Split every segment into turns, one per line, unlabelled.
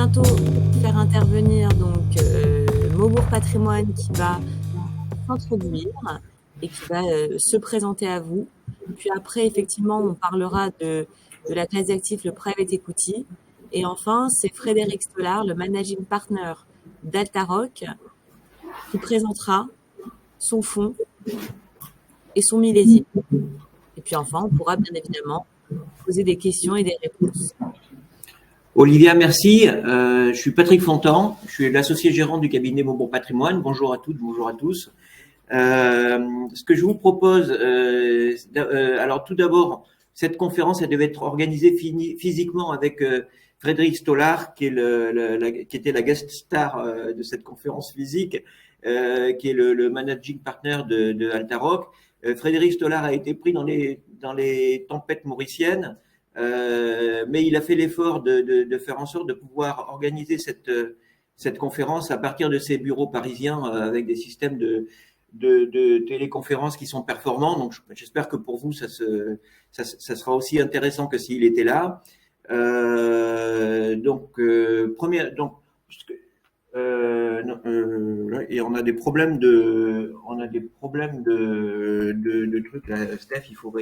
bientôt faire intervenir donc Maubourg Patrimoine qui va s'introduire et qui va se présenter à vous. Puis après, effectivement, on parlera de la classe d'actifs, le private equity. Et enfin, c'est Frédéric Stollard, le managing partner d'Altaroc, qui présentera son fonds et son millésime. Et puis enfin, on pourra bien évidemment poser des questions et des réponses.
Olivia, merci. Je suis Patrick Fontan, je suis l'associé gérant du cabinet Maubourg Patrimoine. Bonjour à toutes, bonjour à tous. Ce que je vous propose, alors tout d'abord, cette conférence, elle devait être organisée physiquement avec Frédéric Stollard, qui était la guest star de cette conférence physique, qui est le managing partner de Altaroc. Frédéric Stollard a été pris dans les tempêtes mauriciennes. Mais il a fait l'effort de faire en sorte de pouvoir organiser cette conférence à partir de ses bureaux parisiens avec des systèmes de téléconférences qui sont performants. Donc, j'espère que pour vous, ça sera aussi intéressant que s'il était là. Et on a des problèmes de trucs là, Steph, il faut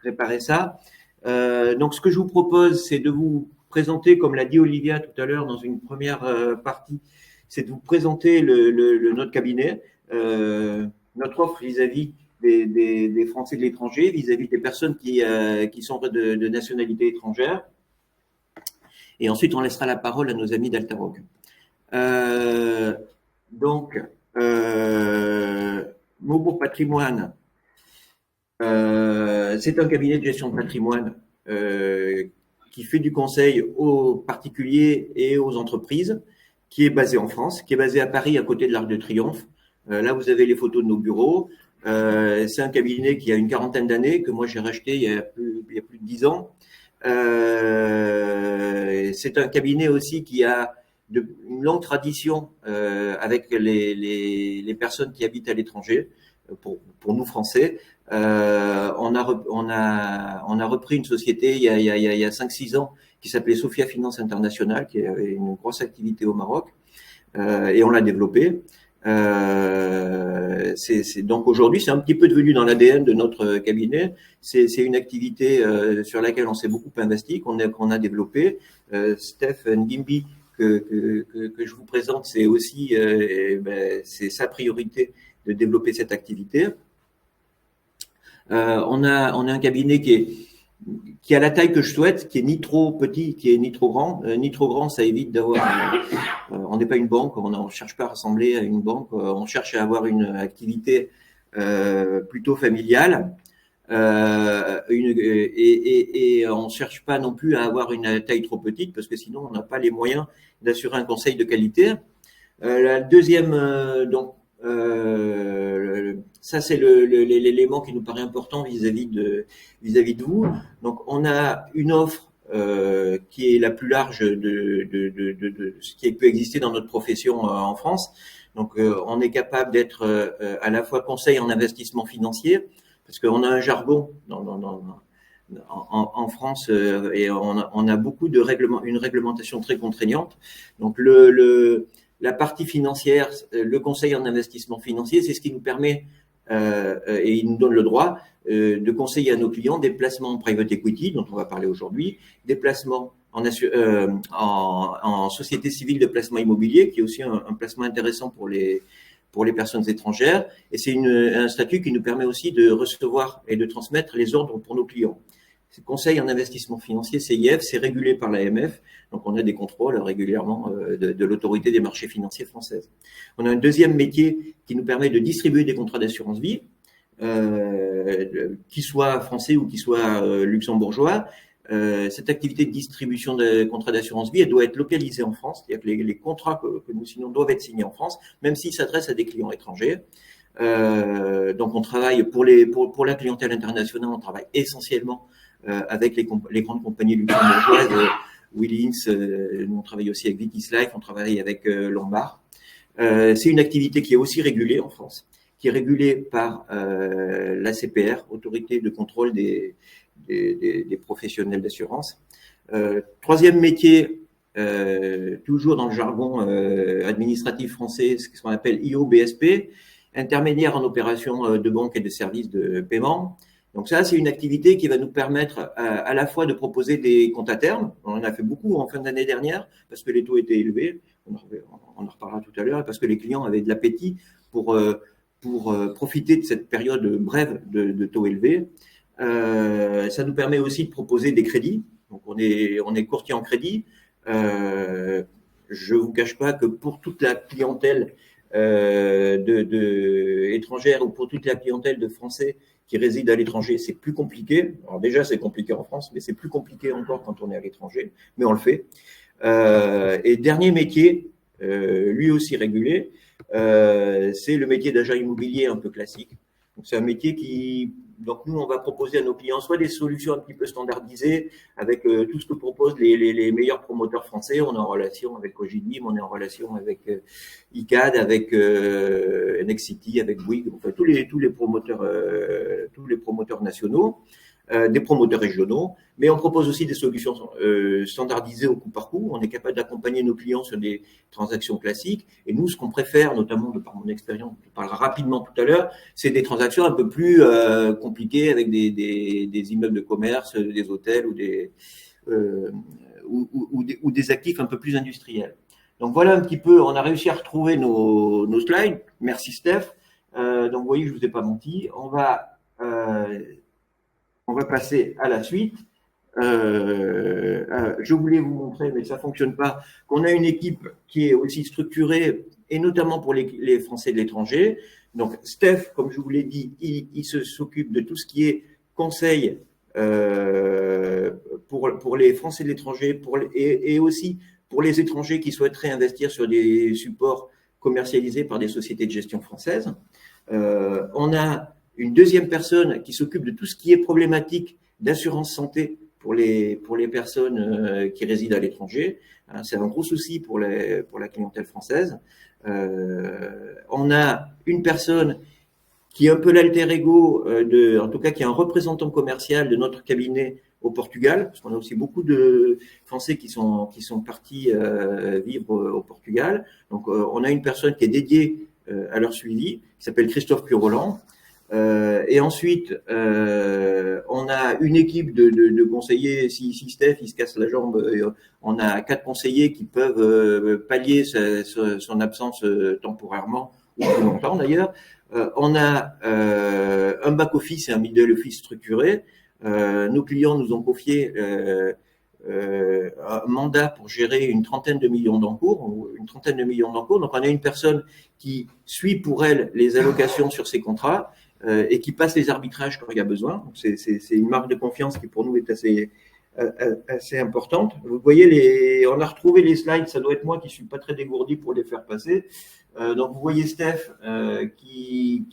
réparer ça. Donc, ce que je vous propose, c'est de vous présenter, comme l'a dit Olivia tout à l'heure dans une première partie, c'est de vous présenter notre cabinet, notre offre vis-à-vis des Français de l'étranger, vis-à-vis des personnes qui sont de nationalité étrangère. Et ensuite, on laissera la parole à nos amis d'Altaroc. Maubourg Patrimoine, c'est un cabinet de gestion de patrimoine qui fait du conseil aux particuliers et aux entreprises, qui est basé en France, qui est basé à Paris, à côté de l'Arc de Triomphe. Là, vous avez les photos de nos bureaux. C'est un cabinet qui a une quarantaine d'années, que moi j'ai racheté il y a plus de 10 ans. C'est un cabinet aussi qui a une longue tradition avec les personnes qui habitent à l'étranger, pour nous Français. On a repris une société il y a 5-6 ans qui s'appelait Sophia Finance International, qui avait une grosse activité au Maroc, et on l'a développée. Donc aujourd'hui, c'est un petit peu devenu dans l'ADN de notre cabinet. C'est une activité sur laquelle on s'est beaucoup investi, qu'on a développé. Steph Ngimbi, que je vous présente, c'est aussi c'est sa priorité de développer cette activité. On a un cabinet qui a la taille que je souhaite, qui est ni trop petit, qui est ni trop grand. Ni trop grand, ça évite d'avoir. On n'est pas une banque, on ne cherche pas à ressembler à une banque. On cherche à avoir une activité plutôt familiale. Et on ne cherche pas non plus à avoir une taille trop petite, parce que sinon on n'a pas les moyens d'assurer un conseil de qualité. La deuxième, ça c'est l'élément qui nous paraît important vis-à-vis de vous. Donc on a une offre qui est la plus large de ce qui peut exister dans notre profession en France. Donc on est capable d'être à la fois conseil en investissement financier, parce qu'on a un jargon en France et on a beaucoup une réglementation très contraignante. Donc la partie financière, le conseil en investissement financier, c'est ce qui nous permet et il nous donne le droit de conseiller à nos clients des placements en private equity, dont on va parler aujourd'hui, des placements en société civile de placement immobilier, qui est aussi un placement intéressant pour les personnes étrangères. Et c'est un statut qui nous permet aussi de recevoir et de transmettre les ordres pour nos clients. C'est conseil en investissement financier, CIF, c'est régulé par l'AMF. Donc, on a des contrôles régulièrement de l'autorité des marchés financiers française. On a un deuxième métier qui nous permet de distribuer des contrats d'assurance vie, qui soient français ou qui soient luxembourgeois. Cette activité de distribution de contrats d'assurance vie, elle doit être localisée en France. C'est-à-dire que les contrats que nous signons doivent être signés en France, même s'ils s'adressent à des clients étrangers. Donc, on travaille pour la clientèle internationale, on travaille essentiellement avec les grandes compagnies luxembourgeoises, Willings, nous on travaille aussi avec Vitis Life, on travaille avec Lombard. C'est une activité qui est aussi régulée en France, qui est régulée par l'ACPR, Autorité de contrôle des professionnels d'assurance. Troisième métier toujours dans le jargon administratif français, ce qu'on appelle IO-BSP, intermédiaire en opération de banque et de services de paiement. Donc ça, c'est une activité qui va nous permettre à la fois de proposer des comptes à terme. On en a fait beaucoup en fin d'année dernière parce que les taux étaient élevés. On en reparlera tout à l'heure, parce que les clients avaient de l'appétit pour profiter de cette période brève de taux élevés. Ça nous permet aussi de proposer des crédits. Donc on est courtier en crédit. Je vous cache pas que pour toute la clientèle étrangère ou pour toute la clientèle de Français qui résident à l'étranger, c'est plus compliqué. Alors déjà, c'est compliqué en France, mais c'est plus compliqué encore quand on est à l'étranger. Mais on le fait. Et dernier métier, lui aussi régulé, c'est le métier d'agent immobilier un peu classique. Donc c'est un métier donc nous, on va proposer à nos clients soit des solutions un petit peu standardisées avec tout ce que proposent les meilleurs promoteurs français. On est en relation avec Cogidim, on est en relation avec ICAD, avec Nexity, avec Bouygues, enfin tous les promoteurs nationaux. Des promoteurs régionaux, mais on propose aussi des solutions standardisées au coup par coup. On est capable d'accompagner nos clients sur des transactions classiques. Et nous, ce qu'on préfère, notamment de par mon expérience, je parlerai rapidement tout à l'heure, c'est des transactions un peu plus compliquées avec des immeubles de commerce, des hôtels ou des actifs un peu plus industriels. Donc voilà un petit peu, on a réussi à retrouver nos slides. Merci Steph. Donc vous voyez, je ne vous ai pas menti. On va passer à la suite. Je voulais vous montrer, mais ça ne fonctionne pas, qu'on a une équipe qui est aussi structurée, et notamment pour les Français de l'étranger. Donc, Steph, comme je vous l'ai dit, il s'occupe de tout ce qui est conseil pour les Français de l'étranger et aussi pour les étrangers qui souhaiteraient investir sur des supports commercialisés par des sociétés de gestion françaises. On a une deuxième personne qui s'occupe de tout ce qui est problématique d'assurance santé pour les personnes qui résident à l'étranger. C'est un gros souci pour la clientèle française. On a une personne qui est un peu l'alter ego, en tout cas qui est un représentant commercial de notre cabinet au Portugal, parce qu'on a aussi beaucoup de Français qui sont partis vivre au Portugal. Donc on a une personne qui est dédiée à leur suivi, qui s'appelle Christophe Puroland. Et ensuite, on a une équipe de conseillers. Si Steph il se casse la jambe, on a 4 conseillers qui peuvent pallier son absence temporairement ou plus longtemps d'ailleurs. On a un back-office et un middle-office structuré. Nos clients nous ont confié un mandat pour gérer une trentaine de millions d'encours. Donc, on a une personne qui suit pour elle les allocations sur ces contrats et qui passe les arbitrages quand il y a besoin. C'est une marque de confiance qui pour nous est assez importante. Vous voyez, on a retrouvé les slides, ça doit être moi qui suis pas très dégourdi pour les faire passer. Donc vous voyez Steph qui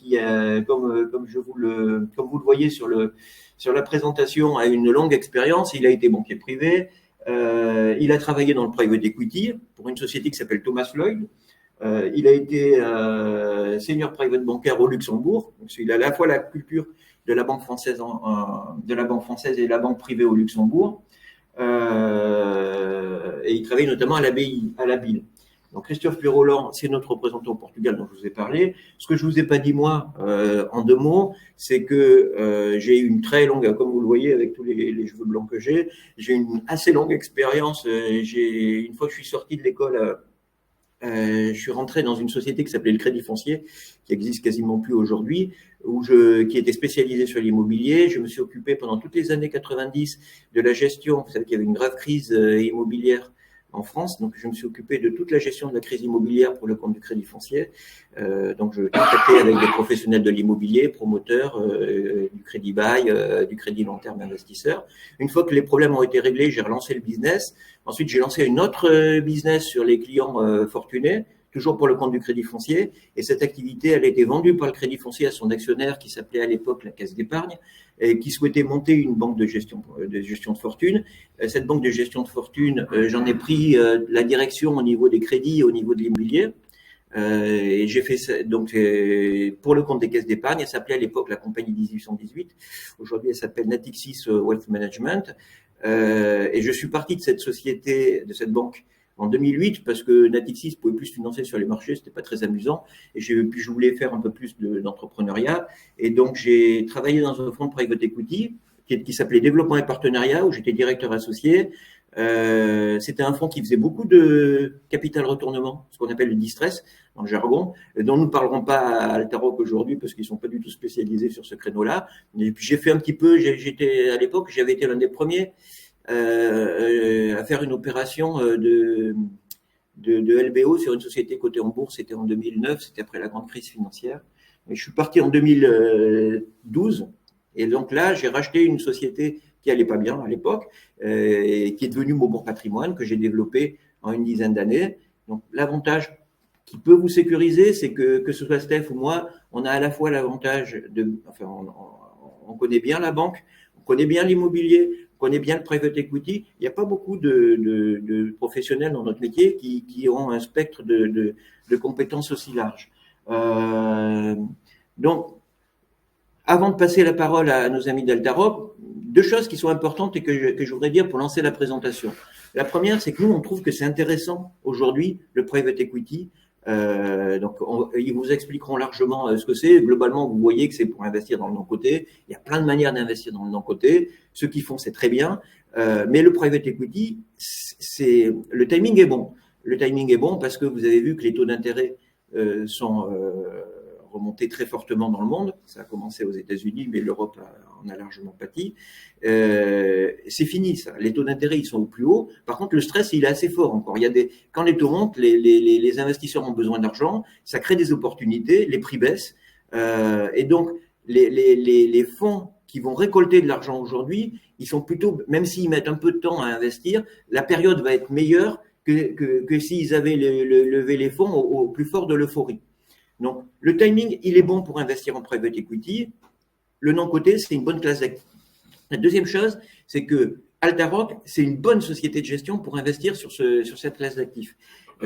comme vous le voyez sur la présentation, a une longue expérience. Il a été banquier privé, il a travaillé dans le private equity pour une société qui s'appelle Thomas Lloyd. Il a été senior private bancaire au Luxembourg. Donc, il a à la fois la culture de la banque française et la banque privée au Luxembourg. Et il travaille notamment à la BIL. Donc Christophe Puroland, c'est notre représentant au Portugal dont je vous ai parlé. Ce que je vous ai pas dit moi, en 2 mots, c'est que j'ai eu une très longue, comme vous le voyez avec tous les cheveux blancs que j'ai une assez longue expérience. Une fois que je suis sorti de l'école, je suis rentré dans une société qui s'appelait le Crédit Foncier, qui existe quasiment plus aujourd'hui, qui était spécialisée sur l'immobilier. Je me suis occupé pendant toutes les années 90 de la gestion. Vous savez qu'il y avait une grave crise immobilière en France, donc je me suis occupé de toute la gestion de la crise immobilière pour le compte du Crédit Foncier. Donc je contactais avec des professionnels de l'immobilier, promoteurs, du crédit bail, du crédit long terme investisseurs. Une fois que les problèmes ont été réglés, j'ai relancé le business. Ensuite, j'ai lancé une autre business sur les clients fortunés, toujours pour le compte du Crédit Foncier. Et cette activité, elle a été vendue par le Crédit Foncier à son actionnaire qui s'appelait à l'époque la Caisse d'Épargne, et qui souhaitait monter une banque de gestion de fortune. Cette banque de gestion de fortune, j'en ai pris la direction au niveau des crédits et au niveau de l'immobilier. Et j'ai fait ça, donc pour le compte des caisses d'épargne. Elle s'appelait à l'époque la compagnie 1818. Aujourd'hui, elle s'appelle Natixis Wealth Management. Et je suis parti de cette société, de cette banque en 2008 parce que Natixis pouvait plus se financer sur les marchés, c'était pas très amusant. Et puis je voulais faire un peu plus d'entrepreneuriat. Et donc j'ai travaillé dans un fonds de private equity qui s'appelait Développement et Partenariat, où j'étais directeur associé. C'était un fonds qui faisait beaucoup de capital retournement, ce qu'on appelle le distress dans le jargon, dont nous ne parlerons pas à Altaroc aujourd'hui parce qu'ils sont pas du tout spécialisés sur ce créneau-là. Et puis j'ai fait un petit peu, à l'époque, j'avais été l'un des premiers à faire une opération de LBO sur une société cotée en bourse. C'était en 2009, c'était après la grande crise financière. Et je suis parti en 2012. Et donc là, j'ai racheté une société qui allait pas bien à l'époque, et qui est devenue Maubourg Patrimoine, que j'ai développé en une dizaine d'années. Donc l'avantage qui peut vous sécuriser, c'est que ce soit Steph ou moi, on a à la fois l'avantage on connaît bien la banque, on connaît bien l'immobilier, on connaît bien le private equity. Il n'y a pas beaucoup de professionnels dans notre métier qui ont un spectre de compétences aussi large. Donc, avant de passer la parole à nos amis d'Altaroc, deux choses qui sont importantes et que je voudrais dire pour lancer la présentation. La première, c'est que nous, on trouve que c'est intéressant aujourd'hui, le private equity. Donc, ils vous expliqueront largement ce que c'est. Globalement, vous voyez que c'est pour investir dans le non-coté. Il y a plein de manières d'investir dans le non-coté. Ceux qui font, c'est très bien. Mais le private equity, le timing est bon. Le timing est bon parce que vous avez vu que les taux d'intérêt sont remonté très fortement dans le monde. Ça a commencé aux États-Unis, mais l'Europe en a largement pâti. C'est fini, ça. Les taux d'intérêt, ils sont au plus haut. Par contre, le stress, il est assez fort encore. Quand les taux montent, les investisseurs ont besoin d'argent. Ça crée des opportunités. Les prix baissent. Et donc, les fonds qui vont récolter de l'argent aujourd'hui, ils sont plutôt, même s'ils mettent un peu de temps à investir, la période va être meilleure que s'ils avaient levé les fonds au plus fort de l'euphorie. Donc, le timing, il est bon pour investir en private equity. Le non-coté, c'est une bonne classe d'actifs. La deuxième chose, c'est que Altaroc, c'est une bonne société de gestion pour investir sur cette classe d'actifs.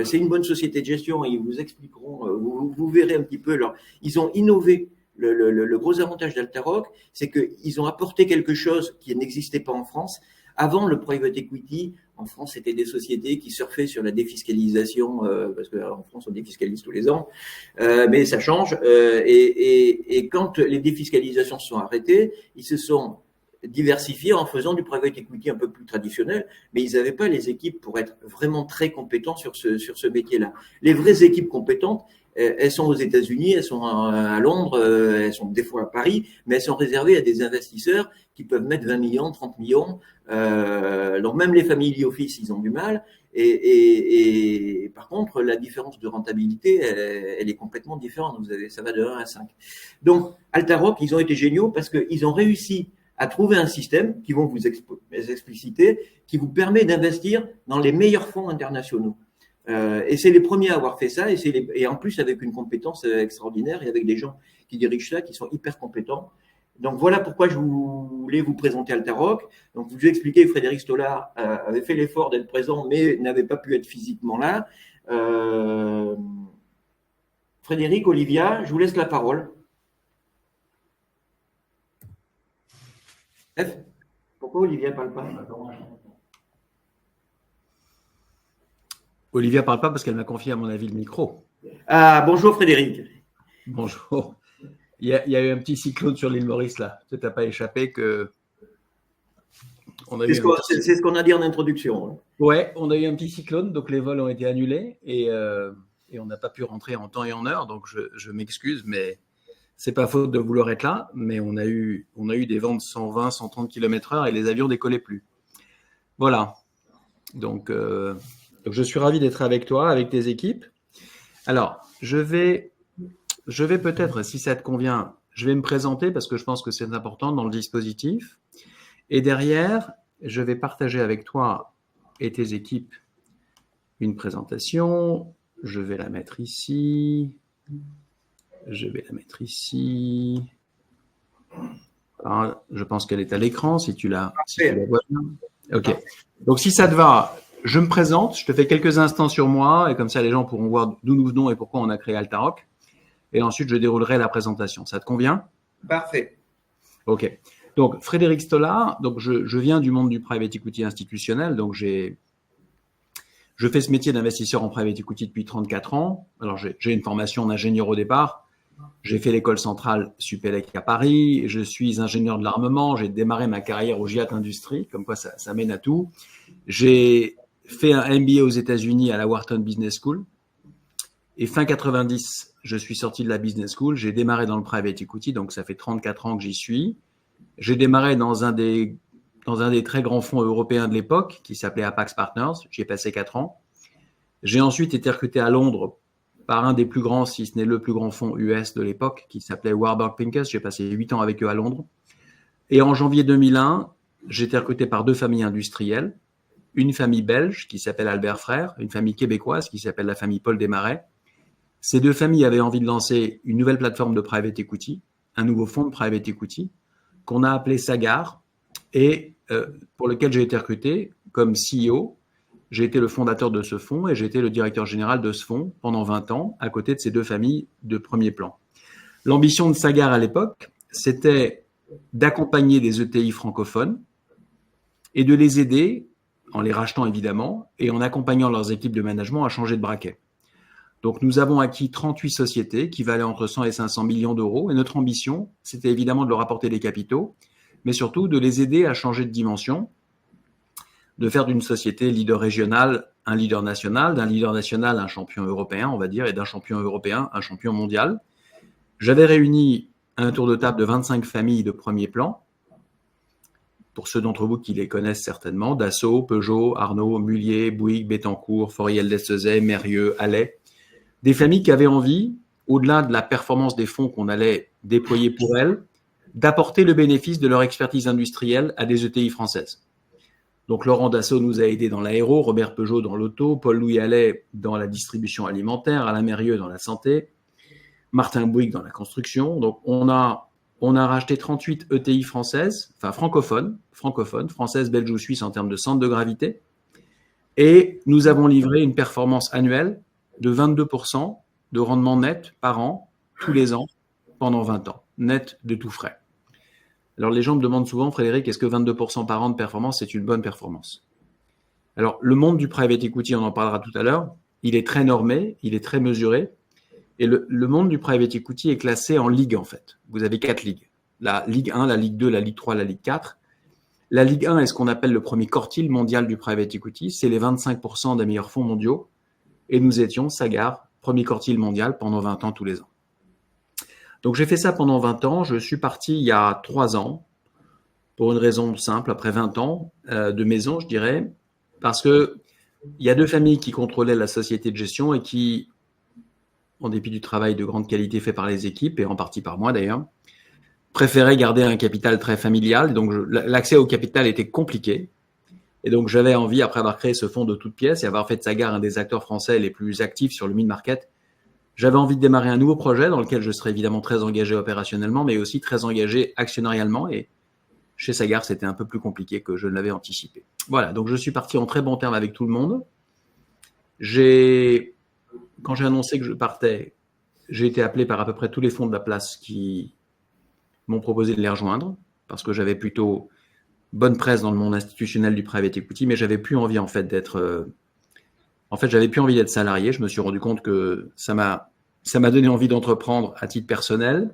C'est une bonne société de gestion et ils vous expliqueront, vous verrez un petit peu. Ils ont innové. Le gros avantage d'Altaroc, c'est qu'ils ont apporté quelque chose qui n'existait pas en France. Avant, le private equity, en France, c'était des sociétés qui surfaient sur la défiscalisation, parce qu'en France, on défiscalise tous les ans, mais ça change. Et quand les défiscalisations se sont arrêtées, ils se sont diversifiés en faisant du private equity un peu plus traditionnel, mais ils n'avaient pas les équipes pour être vraiment très compétents sur ce métier-là. Les vraies équipes compétentes, elles sont aux États-Unis, elles sont à Londres, elles sont des fois à Paris, mais elles sont réservées à des investisseurs qui peuvent mettre 20 millions, 30 millions. Donc même les family office, ils ont du mal. Et par contre, la différence de rentabilité, elle est complètement différente. Ça va de 1 à 5. Donc Altaroc, ils ont été géniaux parce qu'ils ont réussi à trouver un système qui vont vous expliciter, qui vous permet d'investir dans les meilleurs fonds internationaux. Et c'est les premiers à avoir fait ça, et en plus avec une compétence extraordinaire et avec des gens qui dirigent ça, qui sont hyper compétents. Donc voilà pourquoi je voulais vous présenter Altaroc. Donc je vous ai expliqué que Frédéric Stollard avait fait l'effort d'être présent, mais n'avait pas pu être physiquement là. Frédéric, Olivia, je vous laisse la parole. F, pourquoi Olivia ne parle pas?
Olivia ne parle pas parce qu'elle m'a confié, à mon avis, le micro.
Ah, bonjour Frédéric.
Bonjour. Il y a eu un petit cyclone sur l'île Maurice, là. Tu n'as pas échappé que…
C'est ce qu'on a dit en introduction.
Ouais, on a eu un petit cyclone, donc les vols ont été annulés et on n'a pas pu rentrer en temps et en heure. Donc je m'excuse, mais c'est pas faute de vouloir être là. Mais on a eu des vents de 120, 130 km/h et les avions décollaient plus. Voilà. Donc je suis ravi d'être avec toi, avec tes équipes. Alors, je vais peut-être, si ça te convient, je vais me présenter parce que je pense que c'est important dans le dispositif. Et derrière, je vais partager avec toi et tes équipes une présentation. Je vais la mettre ici. Alors, je pense qu'elle est à l'écran, si tu la vois bien. OK. Donc, si ça te va, je me présente, je te fais quelques instants sur moi et comme ça, les gens pourront voir d'où nous venons et pourquoi on a créé Altaroc. Et ensuite, je déroulerai la présentation. Ça te convient?
Parfait.
OK. Donc, Frédéric Stollard, donc je viens du monde du private equity institutionnel, donc je Je fais ce métier d'investisseur en private equity depuis 34 ans. Alors, j'ai une formation d'ingénieur au départ. J'ai fait l'école centrale Supélec à Paris. Je suis ingénieur de l'armement. J'ai démarré ma carrière au GIAT Industrie, comme quoi ça mène à tout. J'ai fait un MBA aux États-Unis à la Wharton Business School. Et fin 90, je suis sorti de la business school. J'ai démarré dans le private equity, donc ça fait 34 ans que j'y suis. J'ai démarré dans un des très grands fonds européens de l'époque, qui s'appelait Apax Partners. J'y ai passé 4 ans. J'ai ensuite été recruté à Londres par un des plus grands, si ce n'est le plus grand fonds US de l'époque, qui s'appelait Warburg Pincus. J'ai passé 8 ans avec eux à Londres. Et en janvier 2001, j'ai été recruté par 2 familles industrielles. Une famille belge qui s'appelle Albert Frère, une famille québécoise qui s'appelle la famille Paul Desmarais. Ces 2 familles avaient envie de lancer une nouvelle plateforme de private equity, un nouveau fonds de private equity, qu'on a appelé Sagard, et pour lequel j'ai été recruté comme CEO. J'ai été le fondateur de ce fonds et j'ai été le directeur général de ce fonds pendant 20 ans, à côté de ces 2 familles de premier plan. L'ambition de Sagard à l'époque, c'était d'accompagner des ETI francophones et de les aider, en les rachetant évidemment, et en accompagnant leurs équipes de management à changer de braquet. Donc, nous avons acquis 38 sociétés qui valaient entre 100 et 500 millions d'euros. Et notre ambition, c'était évidemment de leur apporter des capitaux, mais surtout de les aider à changer de dimension, de faire d'une société leader régional un leader national, d'un leader national un champion européen, on va dire, et d'un champion européen un champion mondial. J'avais réuni un tour de table de 25 familles de premier plan. Pour ceux d'entre vous qui les connaissent certainement, Dassault, Peugeot, Arnaud, Mullier, Bouygues, Bettencourt, Foriel-Destezay, Mérieux, Allais. Des familles qui avaient envie, au-delà de la performance des fonds qu'on allait déployer pour elles, d'apporter le bénéfice de leur expertise industrielle à des ETI françaises. Donc Laurent Dassault nous a aidés dans l'aéro, Robert Peugeot dans l'auto, Paul-Louis Allais dans la distribution alimentaire, Alain Mérieux dans la santé, Martin Bouygues dans la construction. Donc on a racheté 38 ETI françaises, enfin francophones, françaises, belges ou suisses en termes de centre de gravité. Et nous avons livré une performance annuelle de 22% de rendement net par an, tous les ans, pendant 20 ans, net de tout frais. Alors les gens me demandent souvent, Frédéric, est-ce que 22% par an de performance, c'est une bonne performance? Alors le monde du private equity, on en parlera tout à l'heure, il est très normé, il est très mesuré, et le monde du private equity est classé en ligues en fait. Vous avez 4 ligues, la Ligue 1, la Ligue 2, la Ligue 3, la Ligue 4. La Ligue 1 est ce qu'on appelle le premier quartile mondial du private equity, c'est les 25% des meilleurs fonds mondiaux. Et nous étions, Sagard, premier quartile mondial pendant 20 ans tous les ans. Donc j'ai fait ça pendant 20 ans. Je suis parti il y a 3 ans, pour une raison simple, après 20 ans de maison, je dirais, parce qu'il y a 2 familles qui contrôlaient la société de gestion et qui, en dépit du travail de grande qualité fait par les équipes, et en partie par moi d'ailleurs, préféraient garder un capital très familial. Donc l'accès au capital était compliqué. Et donc, j'avais envie, après avoir créé ce fonds de toutes pièces et avoir fait de Sagard un des acteurs français les plus actifs sur le mid-market, j'avais envie de démarrer un nouveau projet dans lequel je serais évidemment très engagé opérationnellement, mais aussi très engagé actionnarialement. Et chez Sagard, c'était un peu plus compliqué que je ne l'avais anticipé. Voilà, donc je suis parti en très bon terme avec tout le monde. Quand j'ai annoncé que je partais, j'ai été appelé par à peu près tous les fonds de la place qui m'ont proposé de les rejoindre, parce que j'avais plutôt bonne presse dans le monde institutionnel du private equity, mais j'avais plus envie j'avais plus envie d'être salarié. Je me suis rendu compte que ça m'a donné envie d'entreprendre à titre personnel.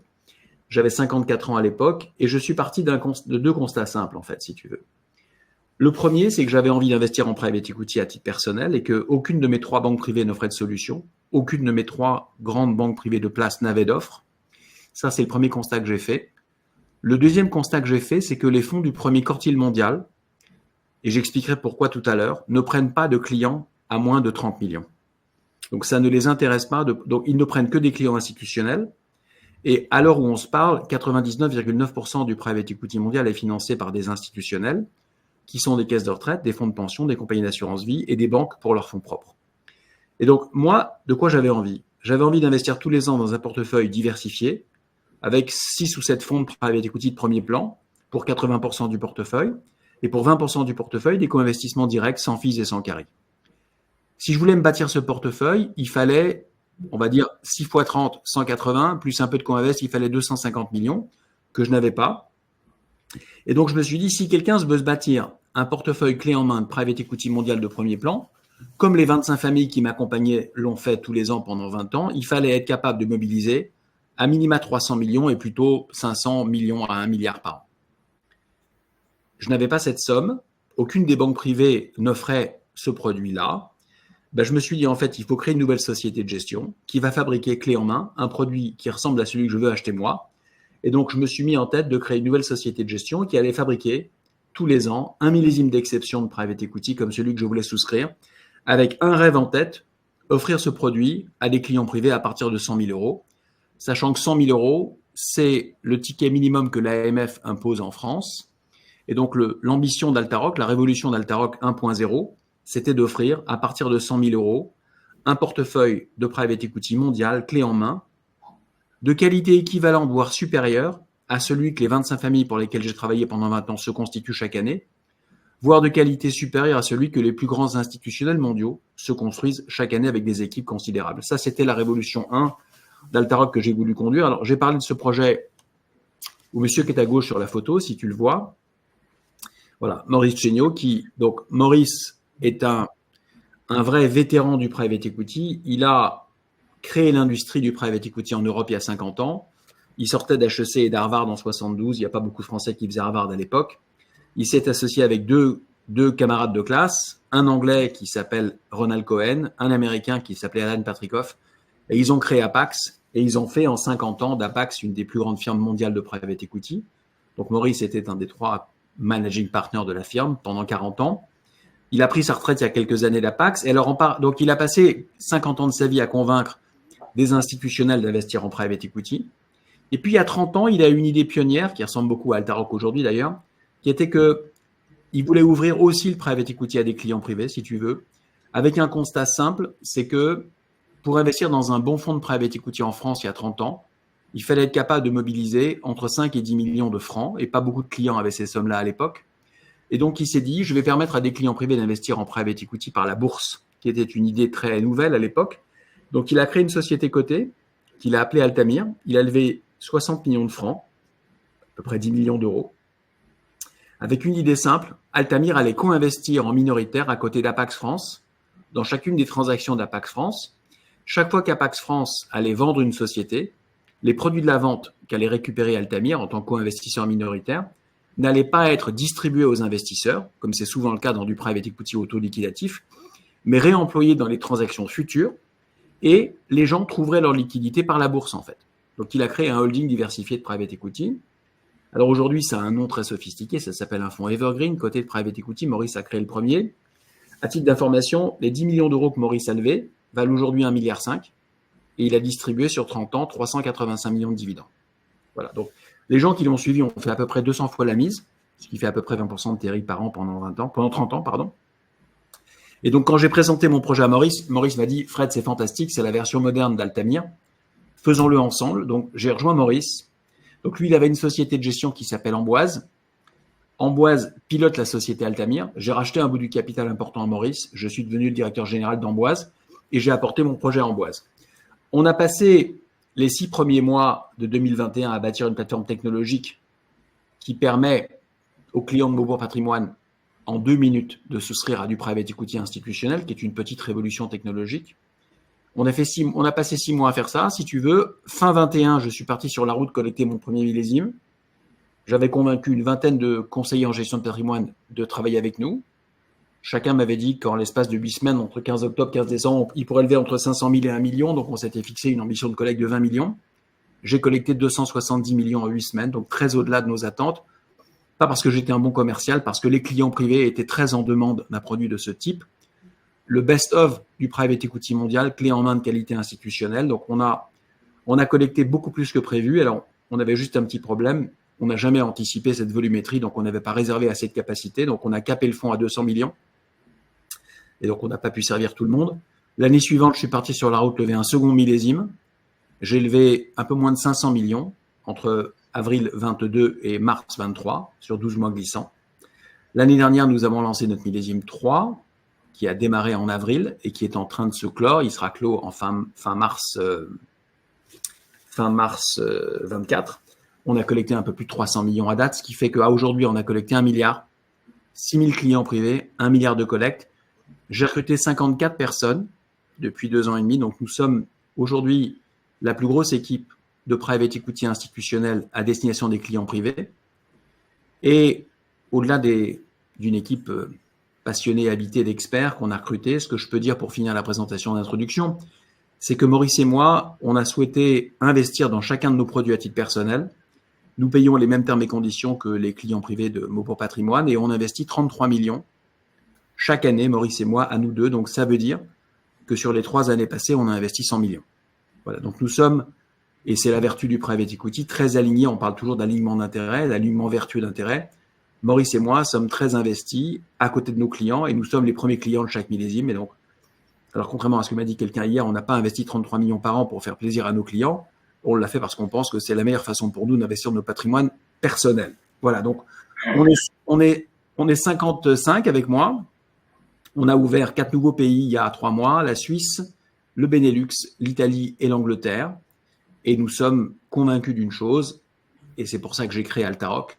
J'avais 54 ans à l'époque et je suis parti de 2 constats simples en fait, si tu veux. Le premier, c'est que j'avais envie d'investir en private equity à titre personnel et que aucune de mes 3 banques privées n'offrait de solution, aucune de mes 3 grandes banques privées de place n'avait d'offre. Ça, c'est le premier constat que j'ai fait. Le deuxième constat que j'ai fait, c'est que les fonds du premier quartile mondial, et j'expliquerai pourquoi tout à l'heure, ne prennent pas de clients à moins de 30 millions. Donc ça ne les intéresse pas, donc ils ne prennent que des clients institutionnels. Et à l'heure où on se parle, 99,9% du private equity mondial est financé par des institutionnels, qui sont des caisses de retraite, des fonds de pension, des compagnies d'assurance vie et des banques pour leurs fonds propres. Et donc moi, de quoi j'avais envie? J'avais envie d'investir tous les ans dans un portefeuille diversifié, avec 6 ou 7 fonds de private equity de premier plan pour 80% du portefeuille et pour 20% du portefeuille des co-investissements directs sans fees et sans carry. Si je voulais me bâtir ce portefeuille, il fallait, on va dire, 6 x 30, 180, plus un peu de co-invest, il fallait 250 millions que je n'avais pas. Et donc, je me suis dit, si quelqu'un veut se bâtir un portefeuille clé en main de private equity mondial de premier plan, comme les 25 familles qui m'accompagnaient l'ont fait tous les ans pendant 20 ans, il fallait être capable de mobiliser à minima 300 millions et plutôt 500 millions à 1 milliard par an. Je n'avais pas cette somme, aucune des banques privées n'offrait ce produit-là. Je me suis dit, en fait, il faut créer une nouvelle société de gestion qui va fabriquer clé en main un produit qui ressemble à celui que je veux acheter moi. Et donc, je me suis mis en tête de créer une nouvelle société de gestion qui allait fabriquer tous les ans un millésime d'exception de private equity comme celui que je voulais souscrire, avec un rêve en tête, offrir ce produit à des clients privés à partir de 100 000 euros, sachant que 100 000 euros, c'est le ticket minimum que l'AMF impose en France. Et donc, l'ambition d'Altaroc, la révolution d'Altaroc 1.0, c'était d'offrir, à partir de 100 000 euros, un portefeuille de private equity mondial, clé en main, de qualité équivalente, voire supérieure, à celui que les 25 familles pour lesquelles j'ai travaillé pendant 20 ans se constituent chaque année, voire de qualité supérieure à celui que les plus grands institutionnels mondiaux se construisent chaque année avec des équipes considérables. Ça, c'était la révolution 1 d'Altaroc que j'ai voulu conduire. Alors, j'ai parlé de ce projet au monsieur qui est à gauche sur la photo, si tu le vois. Voilà, Maurice Chéniaud, donc Maurice est un vrai vétéran du private equity. Il a créé l'industrie du private equity en Europe il y a 50 ans. Il sortait d'HEC et d'Harvard en 72. Il n'y a pas beaucoup de Français qui faisaient Harvard à l'époque. Il s'est associé avec deux camarades de classe, un Anglais qui s'appelle Ronald Cohen, un Américain qui s'appelait Alan Patrikoff. Et ils ont créé Apax et ils ont fait en 50 ans d'Apax une des plus grandes firmes mondiales de private equity. Donc Maurice était un des 3 managing partners de la firme pendant 40 ans. Il a pris sa retraite il y a quelques années d'Apax. Et alors donc il a passé 50 ans de sa vie à convaincre des institutionnels d'investir en private equity. Et puis il y a 30 ans, il a eu une idée pionnière qui ressemble beaucoup à Altaroc aujourd'hui d'ailleurs, qui était qu'il voulait ouvrir aussi le private equity à des clients privés, si tu veux, avec un constat simple, c'est que pour investir dans un bon fonds de private equity en France il y a 30 ans, il fallait être capable de mobiliser entre 5 et 10 millions de francs, et pas beaucoup de clients avaient ces sommes-là à l'époque. Et donc, il s'est dit, je vais permettre à des clients privés d'investir en private equity par la bourse, qui était une idée très nouvelle à l'époque. Donc, il a créé une société cotée qu'il a appelée Altamir. Il a levé 60 millions de francs, à peu près 10 millions d'euros, avec une idée simple. Altamir allait co-investir en minoritaire à côté d'Apax France, dans chacune des transactions d'Apax France. Chaque fois qu'Apax France allait vendre une société, les produits de la vente qu'allait récupérer Altamir en tant que co-investisseur minoritaire n'allaient pas être distribués aux investisseurs, comme c'est souvent le cas dans du private equity auto-liquidatif, mais réemployés dans les transactions futures, et les gens trouveraient leur liquidité par la bourse en fait. Donc il a créé un holding diversifié de private equity. Alors aujourd'hui, ça a un nom très sophistiqué, ça s'appelle un fonds Evergreen, côté de private equity. Maurice a créé le premier. À titre d'information, les 10 millions d'euros que Maurice a levés valent aujourd'hui 1,5 milliard. Et il a distribué sur 30 ans 385 millions de dividendes. Voilà. Donc, les gens qui l'ont suivi ont fait à peu près 200 fois la mise, ce qui fait à peu près 20% de TRI par an pendant 30 ans, pardon. Et donc, quand j'ai présenté mon projet à Maurice, Maurice m'a dit, Fred, c'est fantastique, c'est la version moderne d'Altamir. Faisons-le ensemble. Donc, j'ai rejoint Maurice. Donc, lui, il avait une société de gestion qui s'appelle Amboise. Amboise pilote la société Altamir. J'ai racheté un bout du capital important à Maurice. Je suis devenu le directeur général d'Amboise et j'ai apporté mon projet à Amboise. On a passé les 6 premiers mois de 2021 à bâtir une plateforme technologique qui permet aux clients de Maubourg Patrimoine en 2 minutes de souscrire à du private equity institutionnel, qui est une petite révolution technologique. On a passé 6 mois à faire ça. Si tu veux, fin 21, je suis parti sur la route collecter mon premier millésime. J'avais convaincu une vingtaine de conseillers en gestion de patrimoine de travailler avec nous. Chacun m'avait dit qu'en l'espace de 8 semaines, entre 15 octobre et 15 décembre, il pourrait lever entre 500 000 et 1 million. Donc, on s'était fixé une ambition de collecte de 20 millions. J'ai collecté 270 millions en 8 semaines, donc très au-delà de nos attentes. Pas parce que j'étais un bon commercial, parce que les clients privés étaient très en demande d'un produit de ce type. Le best-of du private equity mondial, clé en main de qualité institutionnelle. Donc, on a collecté beaucoup plus que prévu. Alors, on avait juste un petit problème. On n'a jamais anticipé cette volumétrie, donc on n'avait pas réservé assez de capacité. Donc, on a capé le fonds à 200 millions. Et donc, on n'a pas pu servir tout le monde. L'année suivante, je suis parti sur la route lever un second millésime. J'ai levé un peu moins de 500 millions entre avril 22 et mars 23 sur 12 mois glissants. L'année dernière, nous avons lancé notre millésime 3 qui a démarré en avril et qui est en train de se clore. Il sera clos en fin mars 24. On a collecté un peu plus de 300 millions à date, ce qui fait qu'à aujourd'hui, on a collecté 1 milliard, 6 000 clients privés, 1 milliard de collecte. J'ai recruté 54 personnes depuis 2 ans et demi. Donc, nous sommes aujourd'hui la plus grosse équipe de private equity institutionnel à destination des clients privés. Et au-delà d'une équipe passionnée, habitée d'experts qu'on a recrutés, ce que je peux dire pour finir la présentation d'introduction, c'est que Maurice et moi, on a souhaité investir dans chacun de nos produits à titre personnel. Nous payons les mêmes termes et conditions que les clients privés de Maubourg Patrimoine et on investit 33 millions chaque année, Maurice et moi, à nous deux. Donc, ça veut dire que sur les 3 années passées, on a investi 100 millions. Voilà. Donc, nous sommes, et c'est la vertu du private equity, très alignés. On parle toujours d'alignement d'intérêt, d'alignement vertueux d'intérêt. Maurice et moi sommes très investis à côté de nos clients et nous sommes les premiers clients de chaque millésime. Et donc, alors, contrairement à ce que m'a dit quelqu'un hier, on n'a pas investi 33 millions par an pour faire plaisir à nos clients. On l'a fait parce qu'on pense que c'est la meilleure façon pour nous d'investir dans nos patrimoines personnels. Voilà. Donc, on est 55 avec moi. On a ouvert 4 nouveaux pays il y a 3 mois, la Suisse, le Benelux, l'Italie et l'Angleterre. Et nous sommes convaincus d'une chose, et c'est pour ça que j'ai créé Altaroc.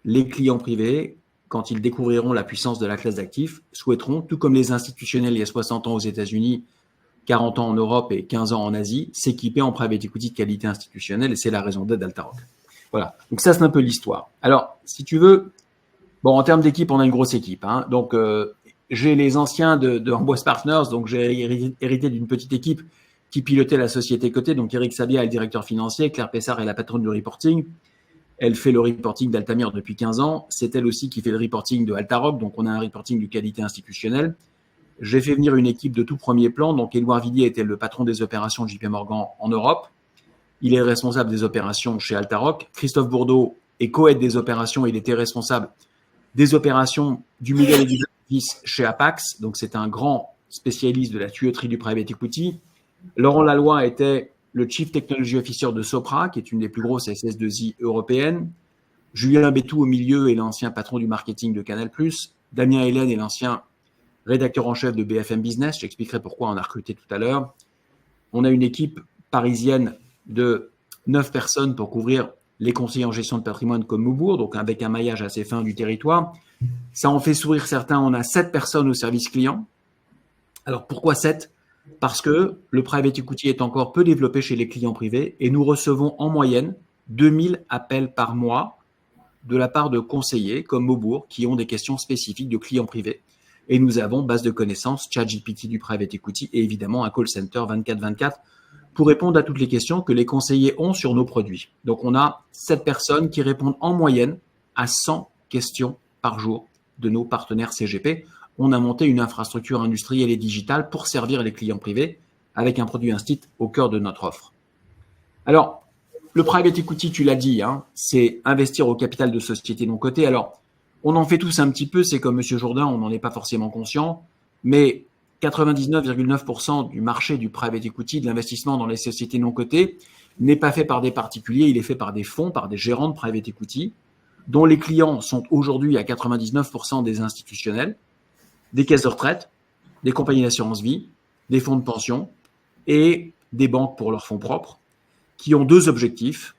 Les clients privés, quand ils découvriront la puissance de la classe d'actifs, souhaiteront, tout comme les institutionnels il y a 60 ans aux États-Unis, 40 ans en Europe et 15 ans en Asie, s'équiper en private equity de qualité institutionnelle, et c'est la raison d'être d'Altaroc. Voilà. Donc ça, c'est un peu l'histoire. Alors, si tu veux, bon, en termes d'équipe, on a une grosse équipe. Hein. Donc, j'ai les anciens de Amboise Partners, donc j'ai hérité d'une petite équipe qui pilotait la société cotée. Donc, Eric Sabia est le directeur financier, Claire Pessard est la patronne du reporting. Elle fait le reporting d'Altamir depuis 15 ans. C'est elle aussi qui fait le reporting de Altaroc. Donc, on a un reporting de qualité institutionnelle. J'ai fait venir une équipe de tout premier plan. Donc, Édouard Villiers était le patron des opérations de JP Morgan en Europe. Il est responsable des opérations chez Altaroc. Christophe Bourdeau est co-head des opérations. Il était responsable des opérations du middle et du service chez Apax. Donc, c'est un grand spécialiste de la tuyauterie du private equity. Laurent Laloy était le Chief Technology Officer de Sopra, qui est une des plus grosses SS2I européennes. Julien Bétou au milieu est l'ancien patron du marketing de Canal+. Damien Hélène est l'ancien rédacteur en chef de BFM Business. J'expliquerai pourquoi on a recruté tout à l'heure. On a une équipe parisienne de 9 personnes pour couvrir les conseillers en gestion de patrimoine comme Maubourg, donc avec un maillage assez fin du territoire. Ça en fait sourire certains. On a 7 personnes au service client. Alors, pourquoi 7 ? Parce que le private equity est encore peu développé chez les clients privés et nous recevons en moyenne 2000 appels par mois de la part de conseillers comme Maubourg qui ont des questions spécifiques de clients privés. Et nous avons base de connaissances, ChatGPT du private equity et évidemment un call center 24/24 pour répondre à toutes les questions que les conseillers ont sur nos produits. Donc, on a 7 personnes qui répondent en moyenne à 100 questions par jour de nos partenaires CGP. On a monté une infrastructure industrielle et digitale pour servir les clients privés avec un produit instit au cœur de notre offre. Alors, le private equity, tu l'as dit, hein, c'est investir au capital de sociétés non cotées. Alors, on en fait tous un petit peu, c'est comme M. Jourdain, on n'en est pas forcément conscient, mais 99,9% du marché du private equity, de l'investissement dans les sociétés non cotées, n'est pas fait par des particuliers, il est fait par des fonds, par des gérants de private equity, dont les clients sont aujourd'hui à 99% des institutionnels, des caisses de retraite, des compagnies d'assurance vie, des fonds de pension et des banques pour leurs fonds propres, qui ont 2 objectifs,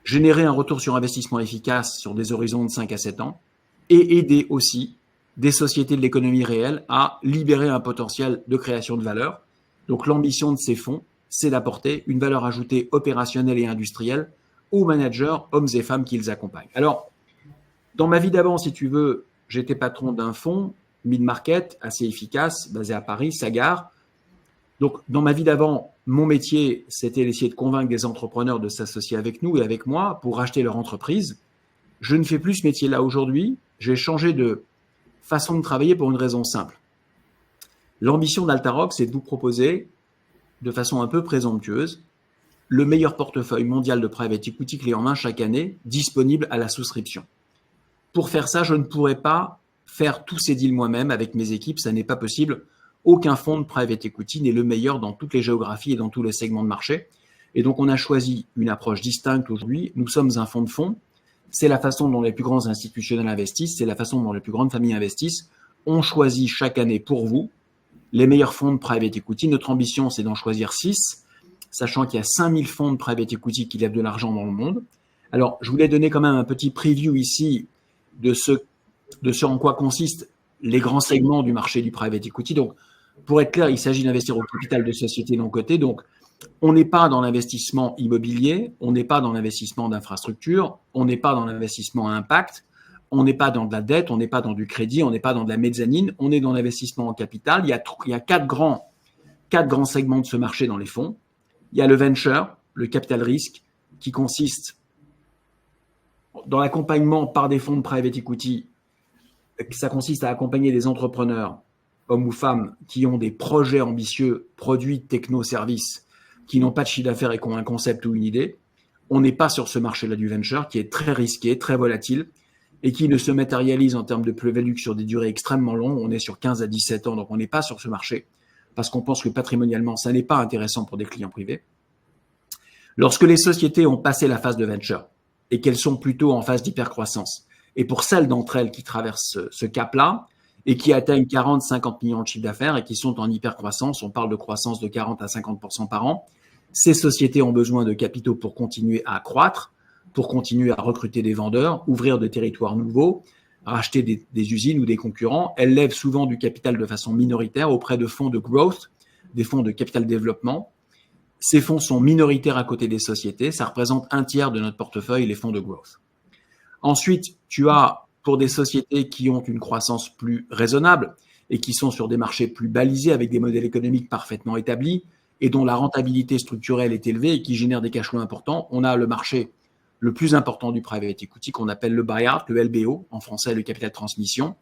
générer un retour sur investissement efficace sur des horizons de 5 à 7 ans et aider aussi des sociétés de l'économie réelle à libérer un potentiel de création de valeur. Donc l'ambition de ces fonds, c'est d'apporter une valeur ajoutée opérationnelle et industrielle aux managers, hommes et femmes qui les accompagnent. Alors, dans ma vie d'avant, si tu veux, j'étais patron d'un fonds mid-market, assez efficace, basé à Paris, Sagard. Donc, dans ma vie d'avant, mon métier, c'était d'essayer de convaincre des entrepreneurs de s'associer avec nous et avec moi pour racheter leur entreprise. Je ne fais plus ce métier-là aujourd'hui. J'ai changé de façon de travailler pour une raison simple. L'ambition d'Altaroc, c'est de vous proposer, de façon un peu présomptueuse, le meilleur portefeuille mondial de private equity clé en main chaque année, disponible à la souscription. Pour faire ça, je ne pourrais pas faire tous ces deals moi-même avec mes équipes, ça n'est pas possible. Aucun fonds de private equity n'est le meilleur dans toutes les géographies et dans tous les segments de marché. Et donc, on a choisi une approche distincte aujourd'hui. Nous sommes un fonds de fonds. C'est la façon dont les plus grands institutionnels investissent. C'est la façon dont les plus grandes familles investissent. On choisit chaque année pour vous les meilleurs fonds de private equity. Notre ambition, c'est d'en choisir 6, sachant qu'il y a 5000 fonds de private equity qui lèvent de l'argent dans le monde. Alors, je voulais donner quand même un petit preview ici de ce en quoi consiste les grands segments du marché du private equity. Donc, pour être clair, il s'agit d'investir au capital de sociétés non cotées. Donc, on n'est pas dans l'investissement immobilier, on n'est pas dans l'investissement d'infrastructures, on n'est pas dans l'investissement à impact, on n'est pas dans de la dette, on n'est pas dans du crédit, on n'est pas dans de la mezzanine, on est dans l'investissement en capital. Il y a quatre grands segments de ce marché dans les fonds. Il y a le venture, le capital risque, qui consiste dans l'accompagnement par des fonds de private equity. Ça consiste à accompagner des entrepreneurs, hommes ou femmes, qui ont des projets ambitieux, produits, techno, services, qui n'ont pas de chiffre d'affaires et qui ont un concept ou une idée. On n'est pas sur ce marché-là du venture, qui est très risqué, très volatile, et qui ne se matérialise en termes de plus-value que sur des durées extrêmement longues. On est sur 15 à 17 ans, donc on n'est pas sur ce marché, parce qu'on pense que patrimonialement, ça n'est pas intéressant pour des clients privés. Lorsque les sociétés ont passé la phase de venture, et qu'elles sont plutôt en phase d'hypercroissance, et pour celles d'entre elles qui traversent ce cap-là, et qui atteignent 40, 50 millions de chiffre d'affaires et qui sont en hypercroissance, on parle de croissance de 40 à 50% par an, ces sociétés ont besoin de capitaux pour continuer à croître, pour continuer à recruter des vendeurs, ouvrir de territoires nouveaux, racheter des usines ou des concurrents. Elles lèvent souvent du capital de façon minoritaire auprès de fonds de growth, des fonds de capital développement. Ces fonds sont minoritaires à côté des sociétés. Ça représente un tiers de notre portefeuille, les fonds de growth. Ensuite, tu as, pour des sociétés qui ont une croissance plus raisonnable et qui sont sur des marchés plus balisés avec des modèles économiques parfaitement établis et dont la rentabilité structurelle est élevée et qui génèrent des cash flows importants, on a le marché le plus important du private equity qu'on appelle le buyout, le LBO, en français le capital transmission.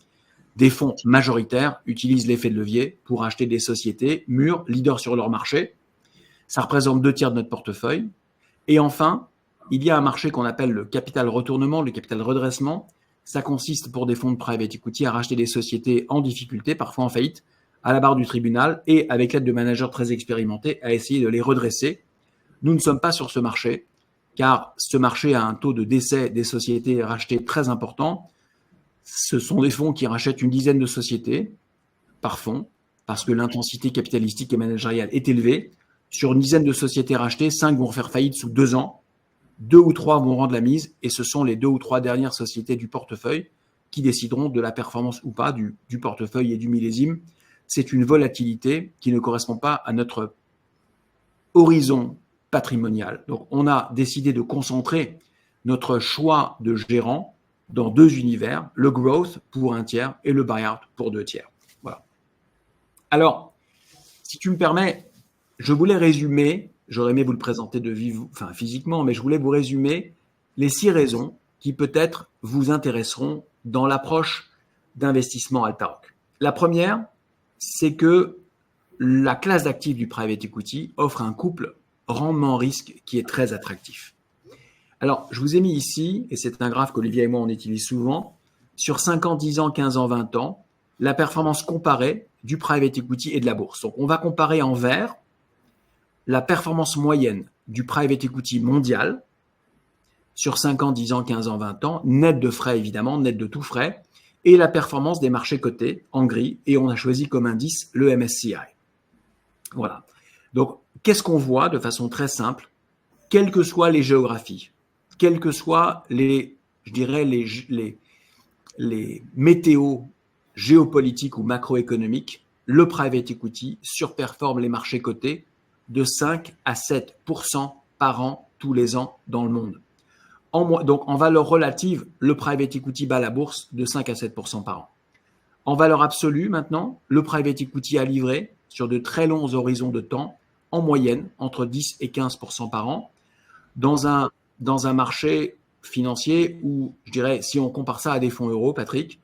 Des fonds majoritaires utilisent l'effet de levier pour acheter des sociétés mûres, leaders sur leur marché. Ça représente 2 tiers de notre portefeuille. Et enfin, il y a un marché qu'on appelle le capital retournement, le capital redressement. Ça consiste pour des fonds de private equity à racheter des sociétés en difficulté, parfois en faillite, à la barre du tribunal et avec l'aide de managers très expérimentés à essayer de les redresser. Nous ne sommes pas sur ce marché, car ce marché a un taux de décès des sociétés rachetées très important. Ce sont des fonds qui rachètent une dizaine de sociétés par fonds, parce que l'intensité capitalistique et managériale est élevée. Sur une dizaine de sociétés rachetées, 5 vont faire faillite sous 2 ans, 2 ou 3 vont rendre la mise, et ce sont les 2 ou 3 dernières sociétés du portefeuille qui décideront de la performance ou pas du portefeuille et du millésime. C'est une volatilité qui ne correspond pas à notre horizon patrimonial. Donc, on a décidé de concentrer notre choix de gérant dans 2 univers, le growth pour 1 tiers et le buyout pour 2 tiers. Voilà. Alors, si tu me permets, je voulais résumer, j'aurais aimé vous le présenter physiquement, mais je voulais vous résumer les 6 raisons qui peut-être vous intéresseront dans l'approche d'investissement Altaroc. La première, c'est que la classe d'actifs du private equity offre un couple rendement-risque qui est très attractif. Alors, je vous ai mis ici, et c'est un graphe qu'Olivier et moi on utilise souvent, sur 5 ans, 10 ans, 15 ans, 20 ans, la performance comparée du private equity et de la bourse. Donc, on va comparer en vert la performance moyenne du private equity mondial sur 5 ans, 10 ans, 15 ans, 20 ans, net de frais évidemment, net de tout frais, et la performance des marchés cotés en gris, et on a choisi comme indice le MSCI. Voilà. Donc, qu'est-ce qu'on voit de façon très simple, quelles que soient les géographies, quelles que soient les météos géopolitiques ou macroéconomiques, le private equity surperforme les marchés cotés de 5 à 7% par an tous les ans dans le monde. Donc, en valeur relative, le private equity bat la bourse de 5 à 7% par an. En valeur absolue, maintenant, le private equity a livré sur de très longs horizons de temps, en moyenne, entre 10 et 15% par an, dans un marché financier où, je dirais, si on compare ça à des fonds euros, Patrick,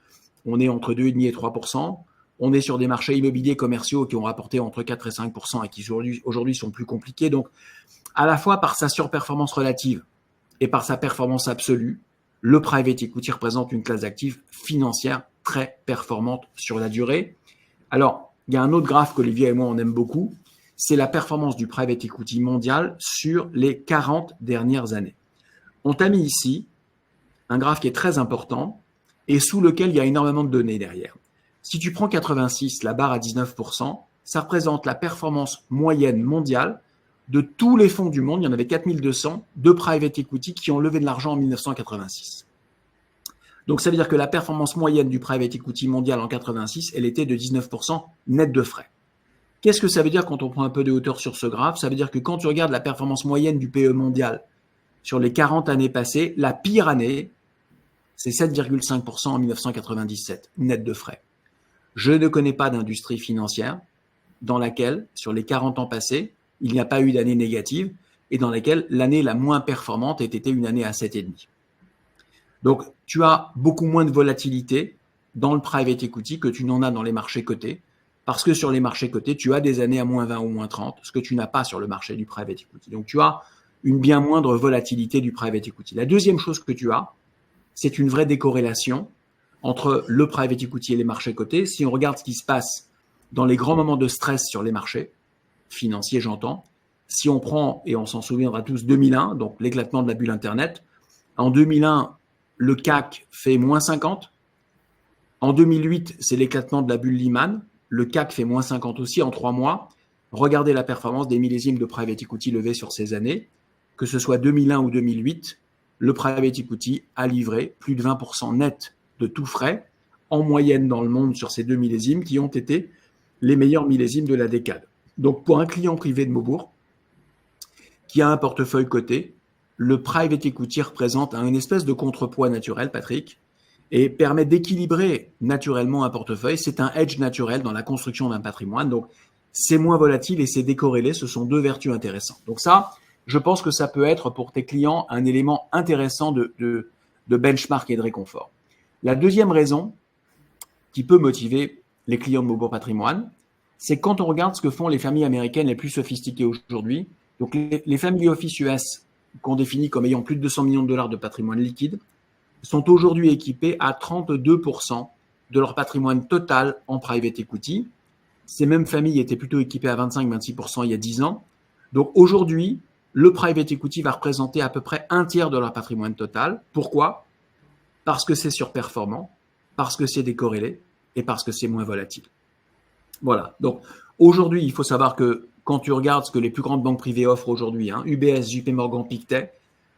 on est entre 2,5 et 3%. On est sur des marchés immobiliers commerciaux qui ont rapporté entre 4 et 5% et qui aujourd'hui sont plus compliqués. Donc, à la fois par sa surperformance relative et par sa performance absolue, le private equity représente une classe d'actifs financière très performante sur la durée. Alors, il y a un autre graphe qu'Olivier et moi on aime beaucoup, c'est la performance du private equity mondial sur les 40 dernières années. On t'a mis ici un graphe qui est très important et sous lequel il y a énormément de données derrière. Si tu prends 86, la barre à 19%, ça représente la performance moyenne mondiale de tous les fonds du monde. Il y en avait 4200 de private equity qui ont levé de l'argent en 1986. Donc, ça veut dire que la performance moyenne du private equity mondial en 86, elle était de 19% net de frais. Qu'est-ce que ça veut dire quand on prend un peu de hauteur sur ce graphe? Ça veut dire que quand tu regardes la performance moyenne du PE mondial sur les 40 années passées, la pire année, c'est 7,5% en 1997, net de frais. Je ne connais pas d'industrie financière dans laquelle, sur les 40 ans passés, il n'y a pas eu d'année négative et dans laquelle l'année la moins performante ait été une année à 7,5. Donc, tu as beaucoup moins de volatilité dans le private equity que tu n'en as dans les marchés cotés, parce que sur les marchés cotés, tu as des années à moins 20 ou moins 30, ce que tu n'as pas sur le marché du private equity. Donc, tu as une bien moindre volatilité du private equity. La deuxième chose que tu as, c'est une vraie décorrélation entre le private equity et les marchés cotés. Si on regarde ce qui se passe dans les grands moments de stress sur les marchés financiers, j'entends, si on prend, et on s'en souviendra tous, 2001, donc l'éclatement de la bulle Internet, en 2001, le CAC fait moins 50. En 2008, c'est l'éclatement de la bulle Lehman. Le CAC fait moins 50 aussi en 3 mois. Regardez la performance des millésimes de private equity levés sur ces années. Que ce soit 2001 ou 2008, le private equity a livré plus de 20% net de tout frais en moyenne dans le monde sur ces 2 millésimes qui ont été les meilleurs millésimes de la décade. Donc, pour un client privé de Maubourg qui a un portefeuille coté, le private equity représente une espèce de contrepoids naturel, Patrick, et permet d'équilibrer naturellement un portefeuille. C'est un hedge naturel dans la construction d'un patrimoine. Donc, c'est moins volatile et c'est décorrélé. Ce sont deux vertus intéressantes. Donc ça, je pense que ça peut être pour tes clients un élément intéressant de benchmark et de réconfort. La deuxième raison qui peut motiver les clients de Maubourg Patrimoine, c'est quand on regarde ce que font les familles américaines les plus sophistiquées aujourd'hui. Donc, les family office US, qu'on définit comme ayant plus de 200 millions de dollars de patrimoine liquide, sont aujourd'hui équipés à 32% de leur patrimoine total en private equity. Ces mêmes familles étaient plutôt équipées à 25-26% il y a 10 ans. Donc aujourd'hui, le private equity va représenter à peu près un tiers de leur patrimoine total. Pourquoi? Parce que c'est surperformant, parce que c'est décorrélé et parce que c'est moins volatile. Voilà. Donc aujourd'hui, il faut savoir que quand tu regardes ce que les plus grandes banques privées offrent aujourd'hui, UBS, JP Morgan, Pictet,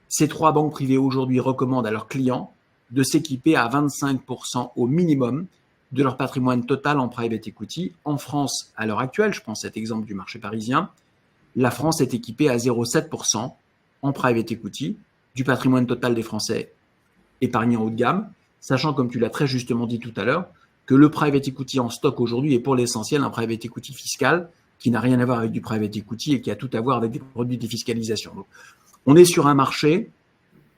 ces 3 banques privées aujourd'hui recommandent à leurs clients de s'équiper à 25% au minimum de leur patrimoine total en private equity. En France, à l'heure actuelle, je prends cet exemple du marché parisien, la France est équipée à 0,7% en private equity du patrimoine total des Français épargnés en haut de gamme, sachant, comme tu l'as très justement dit tout à l'heure, que le private equity en stock aujourd'hui est pour l'essentiel un private equity fiscal qui n'a rien à voir avec du private equity et qui a tout à voir avec des produits de défiscalisation. Donc, on est sur un marché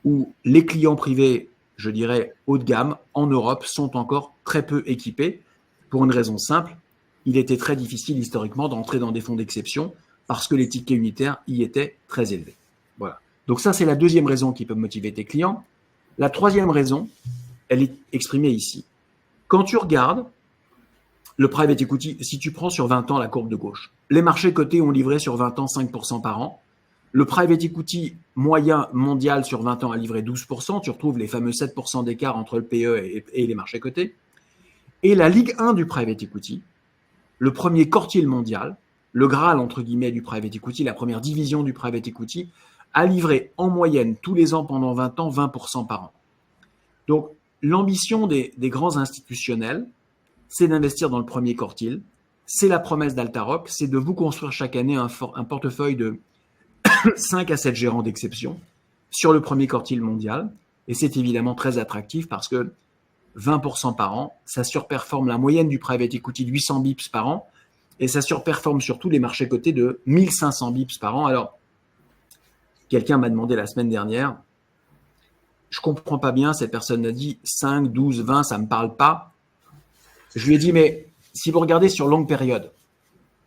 où les clients privés, je dirais haut de gamme, en Europe, sont encore très peu équipés pour une raison simple. Il était très difficile historiquement d'entrer dans des fonds d'exception parce que les tickets unitaires y étaient très élevés. Voilà. Donc ça, c'est la deuxième raison qui peut motiver tes clients. La troisième raison, elle est exprimée ici. Quand tu regardes le private equity, si tu prends sur 20 ans la courbe de gauche, les marchés cotés ont livré sur 20 ans 5% par an. Le private equity moyen mondial sur 20 ans a livré 12%. Tu retrouves les fameux 7% d'écart entre le PE et les marchés cotés. Et la Ligue 1 du private equity, le premier quartile mondial, le Graal entre guillemets du private equity, la première division du private equity, a livré en moyenne tous les ans pendant 20 ans 20% par an. Donc l'ambition des grands institutionnels, c'est d'investir dans le premier quartile. C'est la promesse d'Altaroc, c'est de vous construire chaque année un portefeuille de 5 à 7 gérants d'exception sur le premier quartile mondial. Et c'est évidemment très attractif parce que 20% par an, ça surperforme la moyenne du private equity de 800 bips par an et ça surperforme surtout les marchés cotés de 1500 bips par an. Alors, quelqu'un m'a demandé la semaine dernière, je comprends pas bien, cette personne a dit 5, 12, 20, ça me parle pas. Je lui ai dit, mais si vous regardez sur longue période,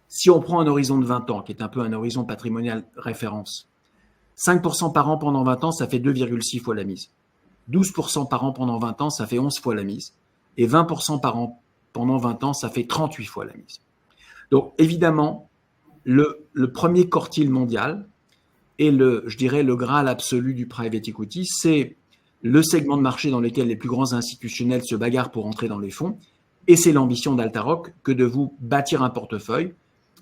si on prend un horizon de 20 ans, qui est un peu un horizon patrimonial référence, 5% par an pendant 20 ans, ça fait 2,6 fois la mise. 12% par an pendant 20 ans, ça fait 11 fois la mise. Et 20% par an pendant 20 ans, ça fait 38 fois la mise. Donc, évidemment, le premier quartile mondial et je dirais, le Graal absolu du private equity, c'est le segment de marché dans lequel les plus grands institutionnels se bagarrent pour entrer dans les fonds. Et c'est l'ambition d'Altaroc que de vous bâtir un portefeuille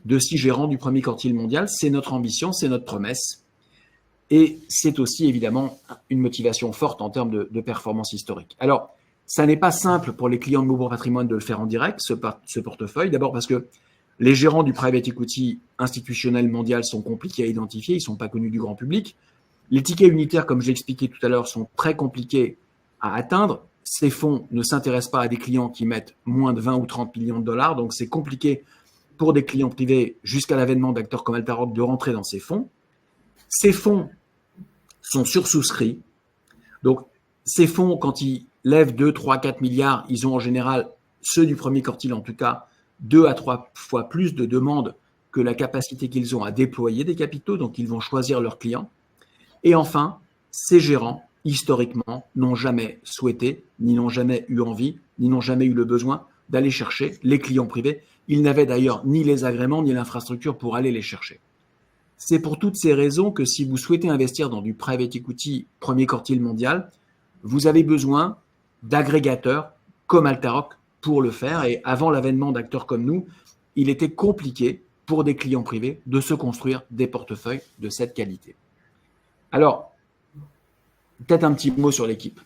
de 6 gérants du premier quartile mondial. C'est notre ambition, c'est notre promesse. Et c'est aussi évidemment une motivation forte en termes de performance historique. Alors, Ça n'est pas simple pour les clients de Maubourg Patrimoine de le faire en direct, ce portefeuille. D'abord parce que les gérants du private equity institutionnel mondial sont compliqués à identifier, ils ne sont pas connus du grand public. Les tickets unitaires, comme je l'ai expliqué tout à l'heure, sont très compliqués à atteindre. Ces fonds ne s'intéressent pas à des clients qui mettent moins de 20 ou 30 millions de dollars, donc c'est compliqué pour des clients privés jusqu'à l'avènement d'acteurs comme Altaroc de rentrer dans ces fonds. Ces fonds sont sursouscrits. Donc, ces fonds, quand ils lèvent 2, 3, 4 milliards, ils ont en général, ceux du premier quartile en tout cas, 2 à 3 fois plus de demandes que la capacité qu'ils ont à déployer des capitaux, donc ils vont choisir leurs clients. Et enfin, ces gérants, historiquement, n'ont jamais souhaité, ni n'ont jamais eu envie, ni n'ont jamais eu le besoin d'aller chercher les clients privés. Ils n'avaient d'ailleurs ni les agréments, ni l'infrastructure pour aller les chercher. C'est pour toutes ces raisons que si vous souhaitez investir dans du private equity premier quartile mondial, vous avez besoin d'agrégateurs comme Altaroc pour le faire. Et avant l'avènement d'acteurs comme nous, il était compliqué pour des clients privés de se construire des portefeuilles de cette qualité. Alors, peut-être un petit mot sur l'équipe.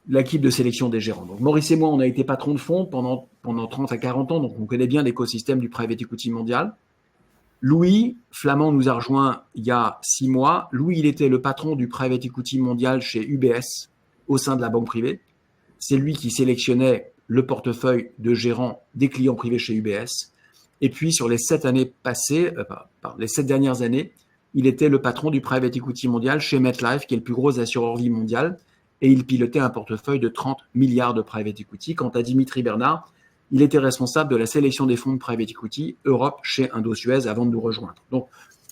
L'équipe de sélection des gérants. Donc, Maurice et moi, on a été patrons de fonds pendant 30 à 40 ans, donc on connaît bien l'écosystème du private equity mondial. Louis Flamand nous a rejoint il y a 6 mois. Louis, il était le patron du private equity mondial chez UBS au sein de la banque privée. C'est lui qui sélectionnait le portefeuille de gérants des clients privés chez UBS. Et puis, sur les 7 dernières années, il était le patron du private equity mondial chez MetLife, qui est le plus gros assureur vie mondial, et il pilotait un portefeuille de 30 milliards de private equity. Quant à Dimitri Bernard, il était responsable de la sélection des fonds de private equity Europe chez Indosuez avant de nous rejoindre. Donc,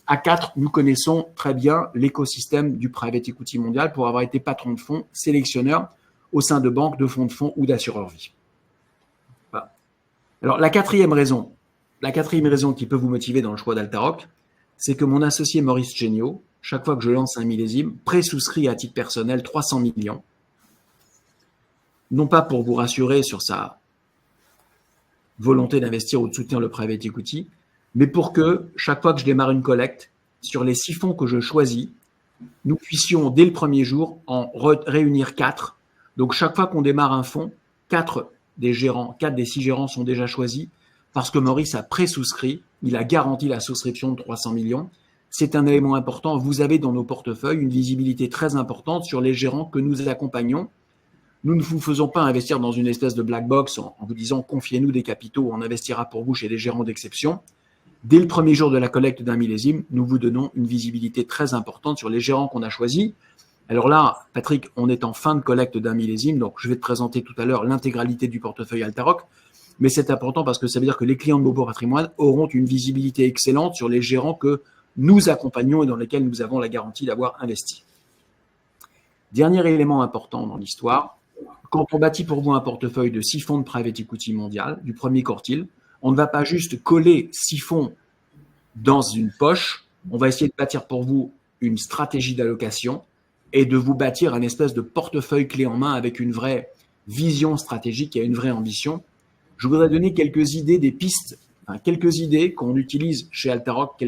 à 4, nous connaissons très bien l'écosystème du private equity mondial pour avoir été patron de fonds, sélectionneur au sein de banques, de fonds de fonds ou d'assureurs vie. Voilà. Alors, la quatrième raison qui peut vous motiver dans le choix d'Altaroc, c'est que mon associé Maurice Géniaud, chaque fois que je lance un millésime, présouscrit à titre personnel 300 millions. Non pas pour vous rassurer sur sa volonté d'investir ou de soutenir le private equity, mais pour que chaque fois que je démarre une collecte, sur les 6 fonds que je choisis, nous puissions dès le premier jour en réunir 4. Donc chaque fois qu'on démarre un fonds, 4 des 6 gérants sont déjà choisis parce que Maurice a présouscrit, il a garanti la souscription de 300 millions. C'est un élément important. Vous avez dans nos portefeuilles une visibilité très importante sur les gérants que nous accompagnons. Nous ne vous faisons pas investir dans une espèce de black box en vous disant confiez-nous des capitaux, on investira pour vous chez des gérants d'exception. Dès le premier jour de la collecte d'un millésime, nous vous donnons une visibilité très importante sur les gérants qu'on a choisis. Alors là, Patrick, on est en fin de collecte d'un millésime, donc je vais te présenter tout à l'heure l'intégralité du portefeuille Altaroc. Mais c'est important parce que ça veut dire que les clients de Maubourg Patrimoine auront une visibilité excellente sur les gérants que nous accompagnons et dans lesquels nous avons la garantie d'avoir investi. Dernier élément important dans l'histoire, quand on bâtit pour vous un portefeuille de 6 fonds de private equity mondial, du premier quartile, on ne va pas juste coller 6 fonds dans une poche, on va essayer de bâtir pour vous une stratégie d'allocation et de vous bâtir un espèce de portefeuille clé en main avec une vraie vision stratégique et une vraie ambition. Je voudrais donner quelques idées des pistes, quelques idées qu'on utilise chez Altaroc,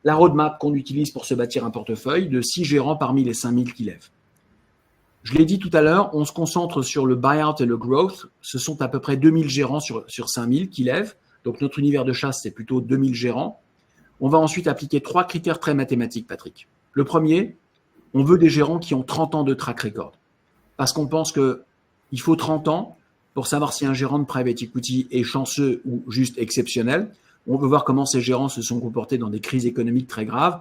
la roadmap qu'on utilise pour se bâtir un portefeuille de 6 gérants parmi les 5000 qui lèvent. Je l'ai dit tout à l'heure, on se concentre sur le buyout et le growth. Ce sont à peu près 2000 gérants sur 5000 qui lèvent. Donc, notre univers de chasse, c'est plutôt 2000 gérants. On va ensuite appliquer 3 critères très mathématiques, Patrick. Le premier, on veut des gérants qui ont 30 ans de track record. Parce qu'on pense qu'il faut 30 ans pour savoir si un gérant de private equity est chanceux ou juste exceptionnel. On veut voir comment ces gérants se sont comportés dans des crises économiques très graves,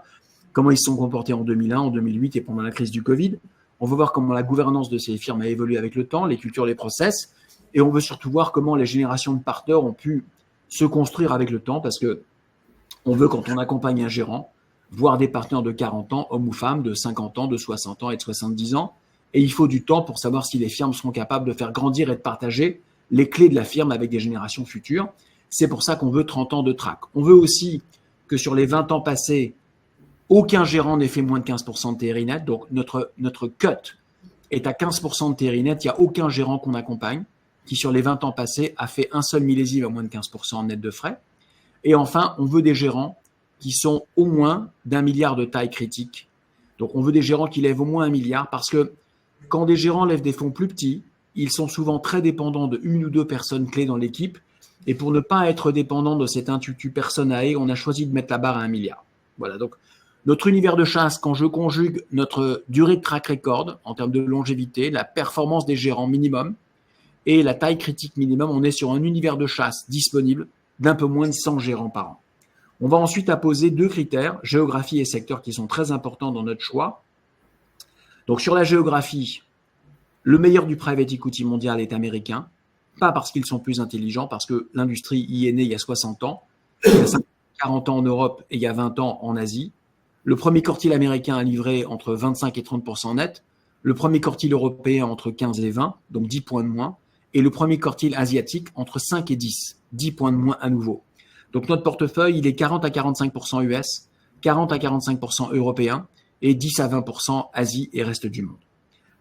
comment ils se sont comportés en 2001, en 2008 et pendant la crise du Covid. On veut voir comment la gouvernance de ces firmes a évolué avec le temps, les cultures, les process. Et on veut surtout voir comment les générations de partenaires ont pu se construire avec le temps parce que on veut, quand on accompagne un gérant, voir des partenaires de 40 ans, hommes ou femmes, de 50 ans, de 60 ans et de 70 ans. Et il faut du temps pour savoir si les firmes seront capables de faire grandir et de partager les clés de la firme avec des générations futures. C'est pour ça qu'on veut 30 ans de track. On veut aussi que sur les 20 ans passés, aucun gérant n'ait fait moins de 15% de TRI net. Donc, notre cut est à 15% de TRI net. Il n'y a aucun gérant qu'on accompagne qui, sur les 20 ans passés, a fait un seul millésime à moins de 15% net de frais. Et enfin, on veut des gérants qui sont au moins d'1 milliard de taille critique. Donc, on veut des gérants qui lèvent au moins 1 milliard parce que Quand des gérants lèvent des fonds plus petits, ils sont souvent très dépendants de une ou deux personnes clés dans l'équipe. Et pour ne pas être dépendant de cette intuitu personae, on a choisi de mettre la barre à 1 milliard. Voilà, donc notre univers de chasse, quand je conjugue notre durée de track record en termes de longévité, la performance des gérants minimum et la taille critique minimum, on est sur un univers de chasse disponible d'un peu moins de 100 gérants par an. On va ensuite apposer 2 critères, géographie et secteur, qui sont très importants dans notre choix. Donc sur la géographie, le meilleur du private equity mondial est américain, pas parce qu'ils sont plus intelligents, parce que l'industrie y est née il y a 60 ans, il y a 40 ans en Europe et il y a 20 ans en Asie. Le premier quartile américain a livré entre 25 et 30% net, le premier quartile européen entre 15 et 20, donc 10 points de moins, et le premier quartile asiatique entre 5 et 10 points de moins à nouveau. Donc notre portefeuille, il est 40 à 45% US, 40 à 45% européen et 10 à 20% Asie et reste du monde.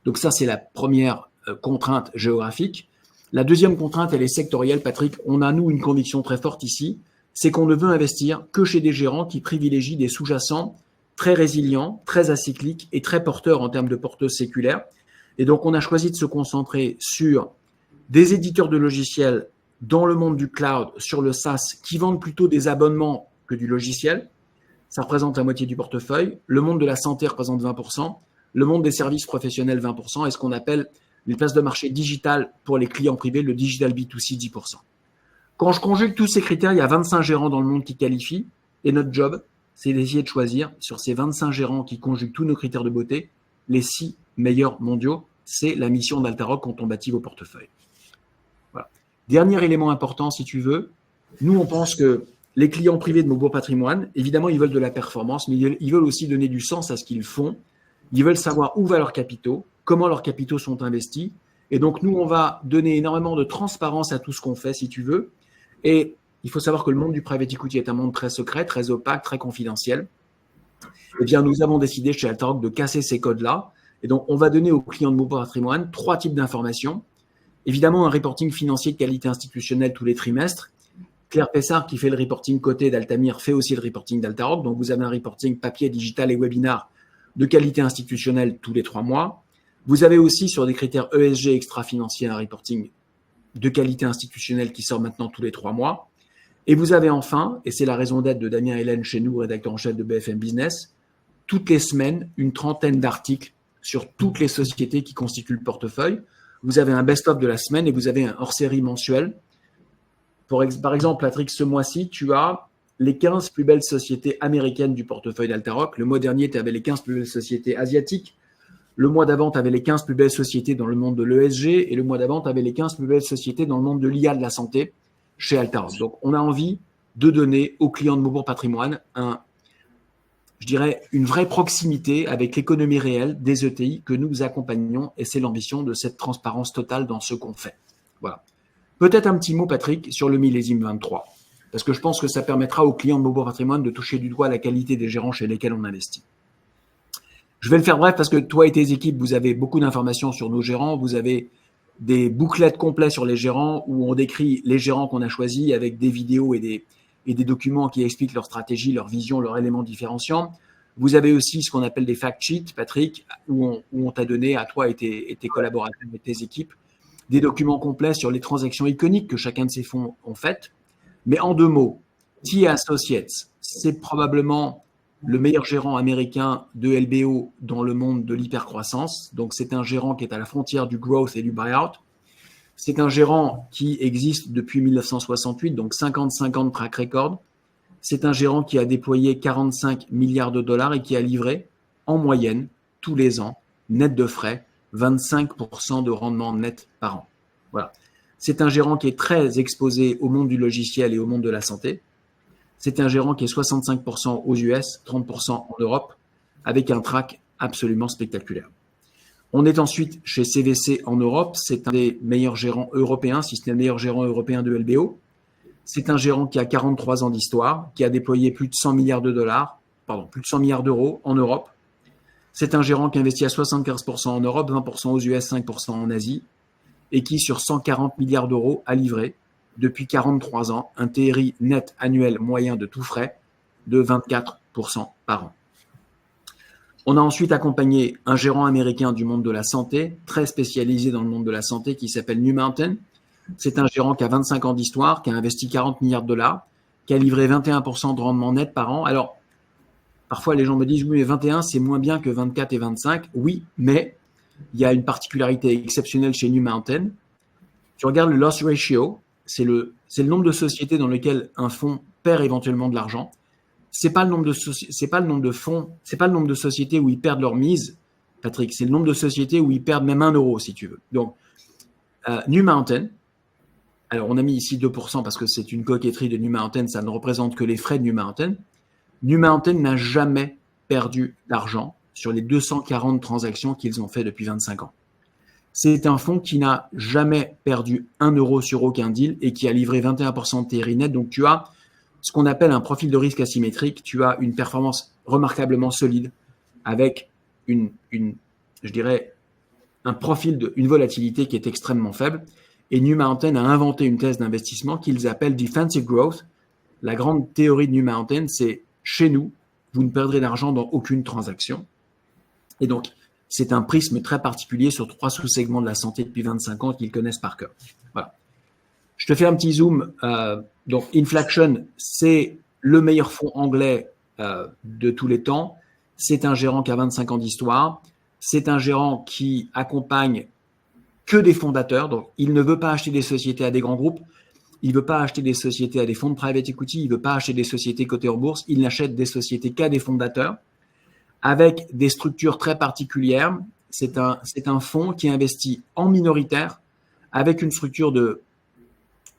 Donc ça, c'est la première contrainte géographique. La deuxième contrainte, elle est sectorielle, Patrick. On a, nous, une conviction très forte ici, c'est qu'on ne veut investir que chez des gérants qui privilégient des sous-jacents très résilients, très acycliques et très porteurs en termes de porteuses séculaires. Et donc, on a choisi de se concentrer sur des éditeurs de logiciels dans le monde du cloud, sur le SaaS, qui vendent plutôt des abonnements que du logiciel. Ça représente la moitié du portefeuille. Le monde de la santé représente 20%. Le monde des services professionnels, 20%. Et ce qu'on appelle les places de marché digitales pour les clients privés, le digital B2C, 10%. Quand je conjugue tous ces critères, il y a 25 gérants dans le monde qui qualifient. Et notre job, c'est d'essayer de choisir sur ces 25 gérants qui conjuguent tous nos critères de beauté, les 6 meilleurs mondiaux. C'est la mission d'Altaroc quand on bâtit vos portefeuilles. Voilà. Dernier élément important, si tu veux, nous, on pense que les clients privés de Maubourg Patrimoine, évidemment, ils veulent de la performance, mais ils veulent aussi donner du sens à ce qu'ils font. Ils veulent savoir où vont leurs capitaux, comment leurs capitaux sont investis. Et donc, nous, on va donner énormément de transparence à tout ce qu'on fait, si tu veux. Et il faut savoir que le monde du private equity est un monde très secret, très opaque, très confidentiel. Eh bien, nous avons décidé chez Altaroc de casser ces codes-là. Et donc, on va donner aux clients de Maubourg Patrimoine 3 types d'informations. Évidemment, un reporting financier de qualité institutionnelle tous les trimestres. Claire Pessard, qui fait le reporting côté d'Altamir, fait aussi le reporting d'Altaroc. Donc, vous avez un reporting papier, digital et webinar de qualité institutionnelle tous les 3 mois. Vous avez aussi, sur des critères ESG extra-financiers, un reporting de qualité institutionnelle qui sort maintenant tous les 3 mois. Et vous avez enfin, et c'est la raison d'être de Damien Hélène chez nous, rédacteur en chef de BFM Business, toutes les semaines, une trentaine d'articles sur toutes les sociétés qui constituent le portefeuille. Vous avez un best-of de la semaine et vous avez un hors-série mensuel. Par exemple, Patrick, ce mois-ci, tu as les 15 plus belles sociétés américaines du portefeuille d'Altaroc. Le mois dernier, tu avais les 15 plus belles sociétés asiatiques. Le mois d'avant, tu avais les 15 plus belles sociétés dans le monde de l'ESG. Et le mois d'avant, tu avais les 15 plus belles sociétés dans le monde de l'IA de la santé chez Altaroc. Donc, on a envie de donner aux clients de Maubourg Patrimoine une vraie proximité avec l'économie réelle des ETI que nous accompagnons. Et c'est l'ambition de cette transparence totale dans ce qu'on fait. Voilà. Peut-être un petit mot, Patrick, sur le millésime 23. Parce que je pense que ça permettra aux clients de Maubourg Patrimoine de toucher du doigt la qualité des gérants chez lesquels on investit. Je vais le faire bref parce que toi et tes équipes, vous avez beaucoup d'informations sur nos gérants. Vous avez des bouclettes complets sur les gérants où on décrit les gérants qu'on a choisis avec des vidéos et des documents qui expliquent leur stratégie, leur vision, leurs éléments différenciants. Vous avez aussi ce qu'on appelle des fact sheets, Patrick, où on t'a donné à toi et tes collaborateurs et tes équipes des documents complets sur les transactions iconiques que chacun de ces fonds ont faites. Mais en 2 mots, TA Associates, c'est probablement le meilleur gérant américain de LBO dans le monde de l'hypercroissance. Donc, c'est un gérant qui est à la frontière du growth et du buyout. C'est un gérant qui existe depuis 1968, donc 55 ans de track record. C'est un gérant qui a déployé 45 milliards de dollars et qui a livré, en moyenne, tous les ans, net de frais, 25% de rendement net par an. Voilà. C'est un gérant qui est très exposé au monde du logiciel et au monde de la santé. C'est un gérant qui est 65% aux US, 30% en Europe, avec un track absolument spectaculaire. On est ensuite chez CVC en Europe. C'est un des meilleurs gérants européens, si ce n'est le meilleur gérant européen de LBO. C'est un gérant qui a 43 ans d'histoire, qui a déployé plus de 100 milliards d'euros en Europe. C'est un gérant qui investit à 75% en Europe, 20% aux US, 5% en Asie, et qui, sur 140 milliards d'euros, a livré, depuis 43 ans, un TRI net annuel moyen de tout frais de 24% par an. On a ensuite accompagné un gérant américain du monde de la santé, très spécialisé dans le monde de la santé, qui s'appelle New Mountain. C'est un gérant qui a 25 ans d'histoire, qui a investi 40 milliards de dollars, qui a livré 21% de rendement net par an. Alors, parfois les gens me disent, oui, mais 21, c'est moins bien que 24 et 25. Oui, mais il y a une particularité exceptionnelle chez New Mountain. Tu regardes le loss ratio, c'est le nombre de sociétés dans lesquelles un fonds perd éventuellement de l'argent. C'est pas le nombre de sociétés où ils perdent leur mise, Patrick. C'est le nombre de sociétés où ils perdent même 1 euro, si tu veux. Donc, New Mountain, alors on a mis ici 2% parce que c'est une coquetterie de New Mountain, ça ne représente que les frais de New Mountain. New Mountain n'a jamais perdu d'argent sur les 240 transactions qu'ils ont fait depuis 25 ans. C'est un fonds qui n'a jamais perdu 1 euro sur aucun deal et qui a livré 21% de TRI net. Donc, tu as ce qu'on appelle un profil de risque asymétrique. Tu as une performance remarquablement solide avec je dirais, un profil une volatilité qui est extrêmement faible. Et New Mountain a inventé une thèse d'investissement qu'ils appellent Defensive Growth. La grande théorie de New Mountain, c'est chez nous, vous ne perdrez d'argent dans aucune transaction. Et donc, c'est un prisme très particulier sur 3 sous-segments de la santé depuis 25 ans qu'ils connaissent par cœur. Voilà. Je te fais un petit zoom. Donc, Inflection, c'est le meilleur fonds anglais de tous les temps. C'est un gérant qui a 25 ans d'histoire. C'est un gérant qui accompagne que des fondateurs. Donc, il ne veut pas acheter des sociétés à des grands groupes. Il ne veut pas acheter des sociétés à des fonds de private equity. Il ne veut pas acheter des sociétés cotées en bourse. Il n'achète des sociétés qu'à des fondateurs avec des structures très particulières. C'est un fonds qui investit en minoritaire avec une structure de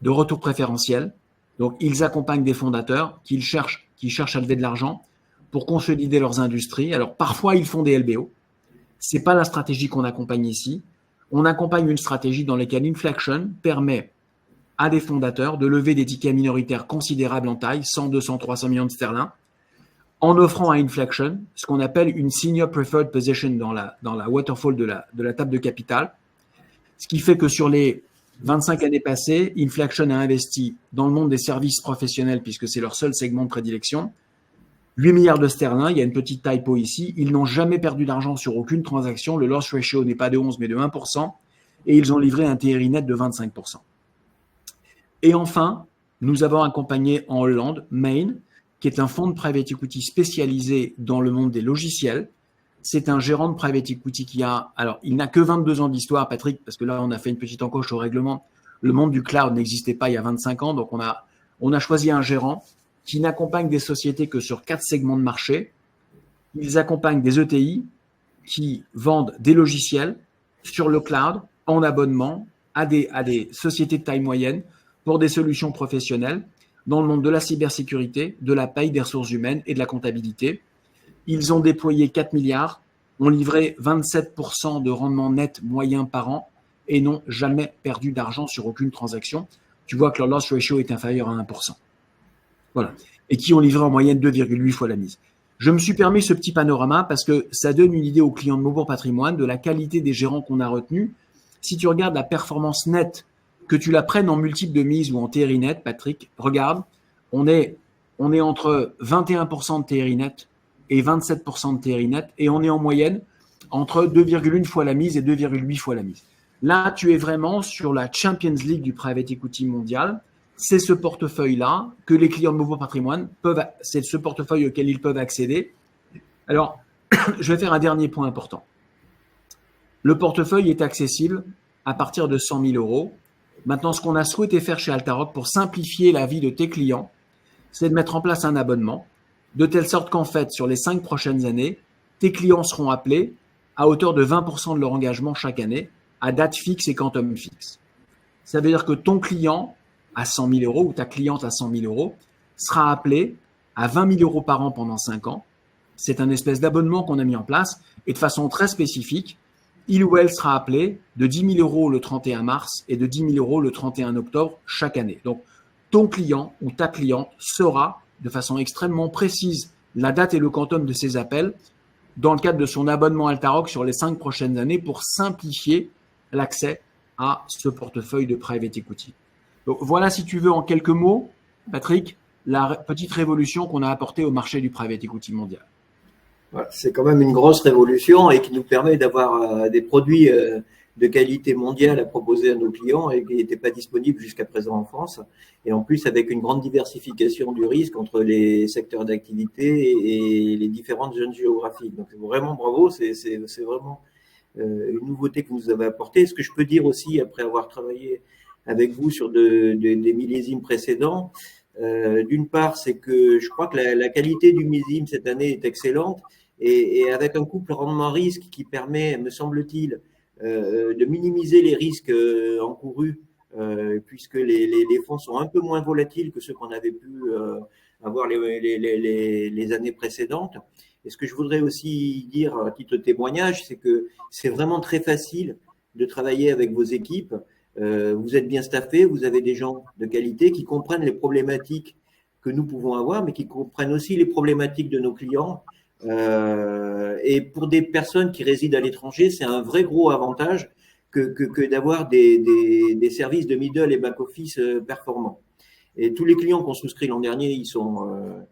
retour préférentiel. Donc, ils accompagnent des fondateurs qui cherchent à lever de l'argent pour consolider leurs industries. Alors, parfois, ils font des LBO. Ce n'est pas la stratégie qu'on accompagne ici. On accompagne une stratégie dans laquelle Inflection permet à des fondateurs de lever des tickets minoritaires considérables en taille, 100, 200, 300 millions de sterling, en offrant à Inflection ce qu'on appelle une senior preferred position dans la waterfall de la table de capital. Ce qui fait que sur les 25 années passées, Inflection a investi dans le monde des services professionnels, puisque c'est leur seul segment de prédilection, 8 milliards de sterling. Il y a une petite typo ici. Ils n'ont jamais perdu d'argent sur aucune transaction. Le loss ratio n'est pas de 11, mais de 1%. Et ils ont livré un TRI net de 25%. Et enfin, nous avons accompagné en Hollande, Main, qui est un fonds de private equity spécialisé dans le monde des logiciels. C'est un gérant de private equity il n'a que 22 ans d'histoire, Patrick, parce que là, on a fait une petite encoche au règlement. Le monde du cloud n'existait pas il y a 25 ans, donc on a choisi un gérant qui n'accompagne des sociétés que sur 4 segments de marché. Ils accompagnent des ETI qui vendent des logiciels sur le cloud en abonnement à des sociétés de taille moyenne pour des solutions professionnelles dans le monde de la cybersécurité, de la paye, des ressources humaines et de la comptabilité. Ils ont déployé 4 milliards, ont livré 27% de rendement net moyen par an et n'ont jamais perdu d'argent sur aucune transaction. Tu vois que leur loss ratio est inférieur à 1%. Voilà. Et qui ont livré en moyenne 2,8 fois la mise. Je me suis permis ce petit panorama parce que ça donne une idée aux clients de Maubourg Patrimoine de la qualité des gérants qu'on a retenus. Si tu regardes la performance nette, que tu la prennes en multiple de mise ou en TRI net, Patrick, regarde, on est entre 21% de TRI net et 27% de TRI net et on est en moyenne entre 2,1 fois la mise et 2,8 fois la mise. Là, tu es vraiment sur la Champions League du private equity mondial. C'est ce portefeuille-là que les clients de Maubourg Patrimoine c'est ce portefeuille auquel ils peuvent accéder. Alors, je vais faire un dernier point important. Le portefeuille est accessible à partir de 100 000 euros. Maintenant, ce qu'on a souhaité faire chez Altaroc pour simplifier la vie de tes clients, c'est de mettre en place un abonnement, de telle sorte qu'en fait, sur les 5 prochaines années, tes clients seront appelés à hauteur de 20% de leur engagement chaque année, à date fixe et quantum fixe. Ça veut dire que ton client à 100 000 euros ou ta cliente à 100 000 euros sera appelé à 20 000 euros par an pendant 5 ans. C'est un espèce d'abonnement qu'on a mis en place et de façon très spécifique, il ou elle sera appelé de 10 000 euros le 31 mars et de 10 000 euros le 31 octobre chaque année. Donc, ton client ou ta cliente saura de façon extrêmement précise la date et le quantum de ses appels dans le cadre de son abonnement Altaroc sur les 5 prochaines années pour simplifier l'accès à ce portefeuille de private equity. Donc, voilà, si tu veux, en quelques mots, Patrick, la petite révolution qu'on a apportée au marché du private equity mondial.
Voilà, c'est quand même une grosse révolution et qui nous permet d'avoir des produits de qualité mondiale à proposer à nos clients et qui n'étaient pas disponibles jusqu'à présent en France. Et en plus, avec une grande diversification du risque entre les secteurs d'activité et les différentes zones géographiques. Donc, vraiment bravo, c'est vraiment une nouveauté que vous nous avez apportée. Ce que je peux dire aussi, après avoir travaillé avec vous sur des millésimes précédents, d'une part, c'est que je crois que la qualité du millésime cette année est excellente et avec un couple rendement-risque qui permet, me semble-t-il, de minimiser les risques encourus, puisque les fonds sont un peu moins volatiles que ceux qu'on avait pu avoir les années précédentes. Et ce que je voudrais aussi dire à titre de témoignage, c'est que c'est vraiment très facile de travailler avec vos équipes. Vous êtes bien staffé, vous avez des gens de qualité qui comprennent les problématiques que nous pouvons avoir, mais qui comprennent aussi les problématiques de nos clients. Et pour des personnes qui résident à l'étranger, c'est un vrai gros avantage que d'avoir des services de middle et back-office performants. Et tous les clients qu'on souscrit l'an dernier, ils sont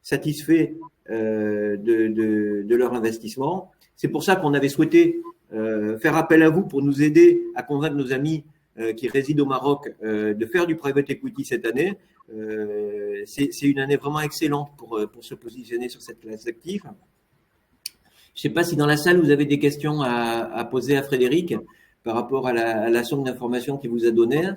satisfaits de leur investissement. C'est pour ça qu'on avait souhaité faire appel à vous pour nous aider à convaincre nos amis qui résident au Maroc de faire du private equity cette année. C'est une année vraiment excellente pour se positionner sur cette classe d'actifs. Je ne sais pas si dans la salle, vous avez des questions à poser à Frédéric par rapport à la somme d'informations qu'il vous a donnée.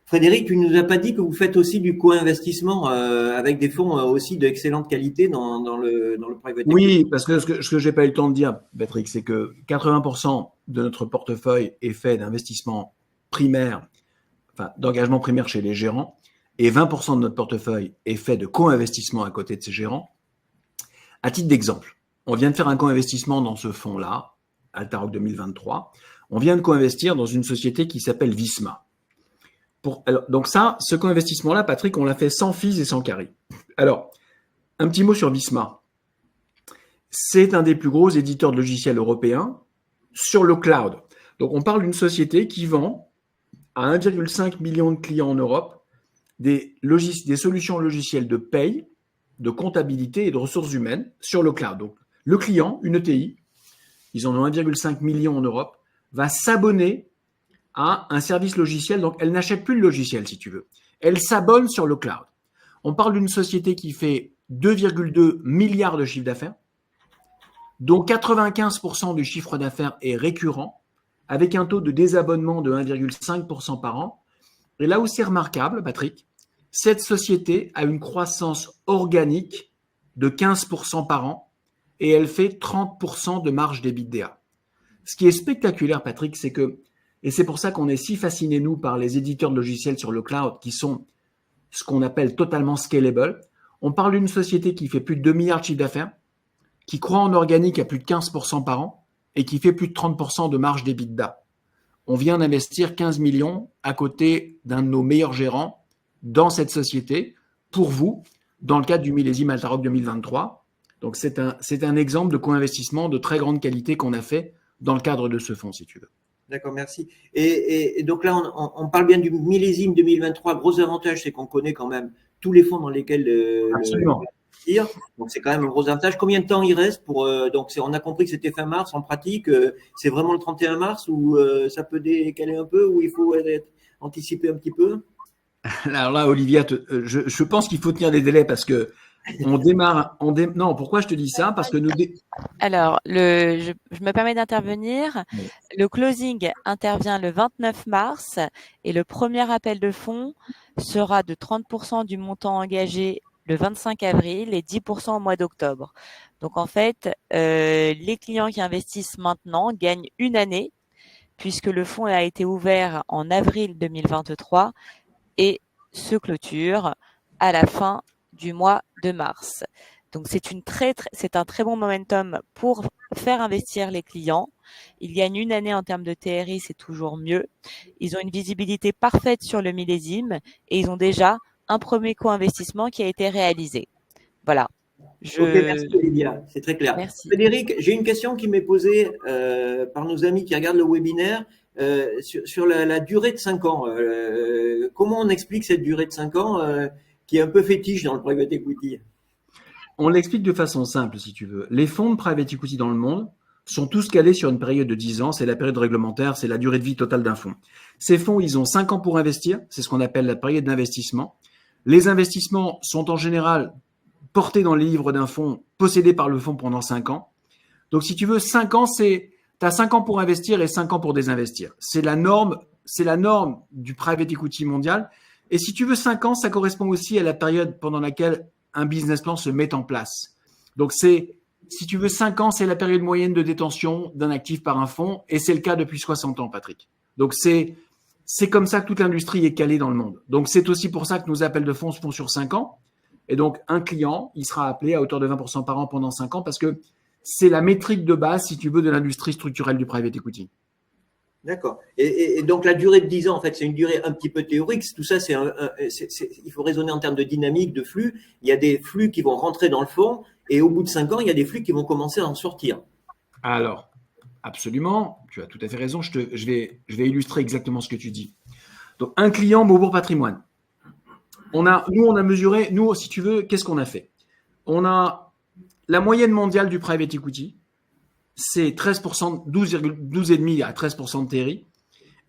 Frédéric, tu ne nous as pas dit que vous faites aussi du co-investissement avec des fonds aussi d'excellente qualité dans le private equity.
Oui, parce que ce que je n'ai pas eu le temps de dire, Patrick, c'est que 80% de notre portefeuille est fait d'investissements primaires, enfin d'engagement primaire chez les gérants, et 20% de notre portefeuille est fait de co-investissement à côté de ces gérants. À titre d'exemple, on vient de faire un co-investissement dans ce fonds-là, Altaroc 2023. On vient de co-investir dans une société qui s'appelle Visma. Donc ça, ce co-investissement-là, Patrick, on l'a fait sans fees et sans carry. Alors, un petit mot sur Visma. C'est un des plus gros éditeurs de logiciels européens sur le cloud. Donc, on parle d'une société qui vend à 1,5 million de clients en Europe des solutions logicielles de paye, de comptabilité et de ressources humaines sur le cloud. Donc, le client, une ETI, ils en ont 1,5 million en Europe, va s'abonner à un service logiciel. Donc, elle n'achète plus le logiciel, si tu veux. Elle s'abonne sur le cloud. On parle d'une société qui fait 2,2 milliards de chiffre d'affaires, dont 95% du chiffre d'affaires est récurrent, avec un taux de désabonnement de 1,5% par an. Et là où c'est remarquable, Patrick, cette société a une croissance organique de 15% par an et elle fait 30% de marge d'EBITDA. Ce qui est spectaculaire, Patrick, c'est que, et c'est pour ça qu'on est si fascinés, nous, par les éditeurs de logiciels sur le cloud qui sont ce qu'on appelle totalement scalable. On parle d'une société qui fait plus de 2 milliards de chiffre d'affaires, qui croît en organique à plus de 15% par an et qui fait plus de 30% de marge d'EBITDA. On vient d'investir 15 millions à côté d'un de nos meilleurs gérants dans cette société pour vous, dans le cadre du millésime Altaroc 2023. Donc, c'est un exemple de co-investissement de très grande qualité qu'on a fait dans le cadre de ce fonds, si tu veux.
D'accord, merci. Et donc là, on parle bien du millésime 2023. Gros avantage, c'est qu'on connaît quand même tous les fonds dans lesquels
Absolument.
Donc, c'est quand même un gros avantage. Combien de temps il reste pour donc on a compris que c'était fin mars. En pratique, c'est vraiment le 31 mars ou ça peut décaler un peu ou il faut anticiper un petit peu?
Alors là, Olivia, je pense qu'il faut tenir des délais parce que on démarre. Non, pourquoi je te dis ça? Parce que nous.
Alors, je me permets d'intervenir.
Oui.
Le closing intervient le 29 mars et le premier appel de fonds sera de 30% du montant engagé le 25 avril et 10% au mois d'octobre. Donc, en fait, les clients qui investissent maintenant gagnent une année puisque le fonds a été ouvert en avril 2023 et se clôture à la fin du mois de mars. Donc, c'est un très bon momentum pour faire investir les clients. Ils gagnent une année en termes de TRI, c'est toujours mieux. Ils ont une visibilité parfaite sur le millésime et ils ont déjà un premier co-investissement qui a été réalisé. Voilà.
Ok, merci Olivia, c'est très clair.
Merci.
Frédéric, j'ai une question qui m'est posée par nos amis qui regardent le webinaire sur la durée de 5 ans. Comment on explique cette durée de 5 ans qui est un peu fétiche dans le private equity?
On l'explique de façon simple, si tu veux. Les fonds de private equity dans le monde sont tous calés sur une période de 10 ans. C'est la période réglementaire, c'est la durée de vie totale d'un fonds. Ces fonds, ils ont 5 ans pour investir. C'est ce qu'on appelle la période d'investissement. Les investissements sont en général portés dans les livres d'un fonds, possédés par le fonds pendant 5 ans. Donc, si tu veux, 5 ans, tu as 5 ans pour investir et 5 ans pour désinvestir. C'est la norme du private equity mondial. Et si tu veux, 5 ans, ça correspond aussi à la période pendant laquelle un business plan se met en place. Donc, si tu veux, 5 ans, c'est la période moyenne de détention d'un actif par un fonds, et c'est le cas depuis 60 ans, Patrick. Donc, c'est comme ça que toute l'industrie est calée dans le monde. Donc, c'est aussi pour ça que nos appels de fonds se font sur 5 ans. Et donc, un client, il sera appelé à hauteur de 20% par an pendant 5 ans, parce que c'est la métrique de base, si tu veux, de l'industrie structurelle du private equity.
D'accord. Et donc, la durée de 10 ans, en fait, c'est une durée un petit peu théorique. Tout ça, il faut raisonner en termes de dynamique, de flux. Il y a des flux qui vont rentrer dans le fonds et au bout de 5 ans, il y a des flux qui vont commencer à en sortir.
Alors, absolument, tu as tout à fait raison. Je vais illustrer exactement ce que tu dis. Donc, un client Beaubourg Patrimoine. On a mesuré, si tu veux, qu'est-ce qu'on a fait? On a la moyenne mondiale du private equity. C'est 13%, 12,5 à 13% de TRI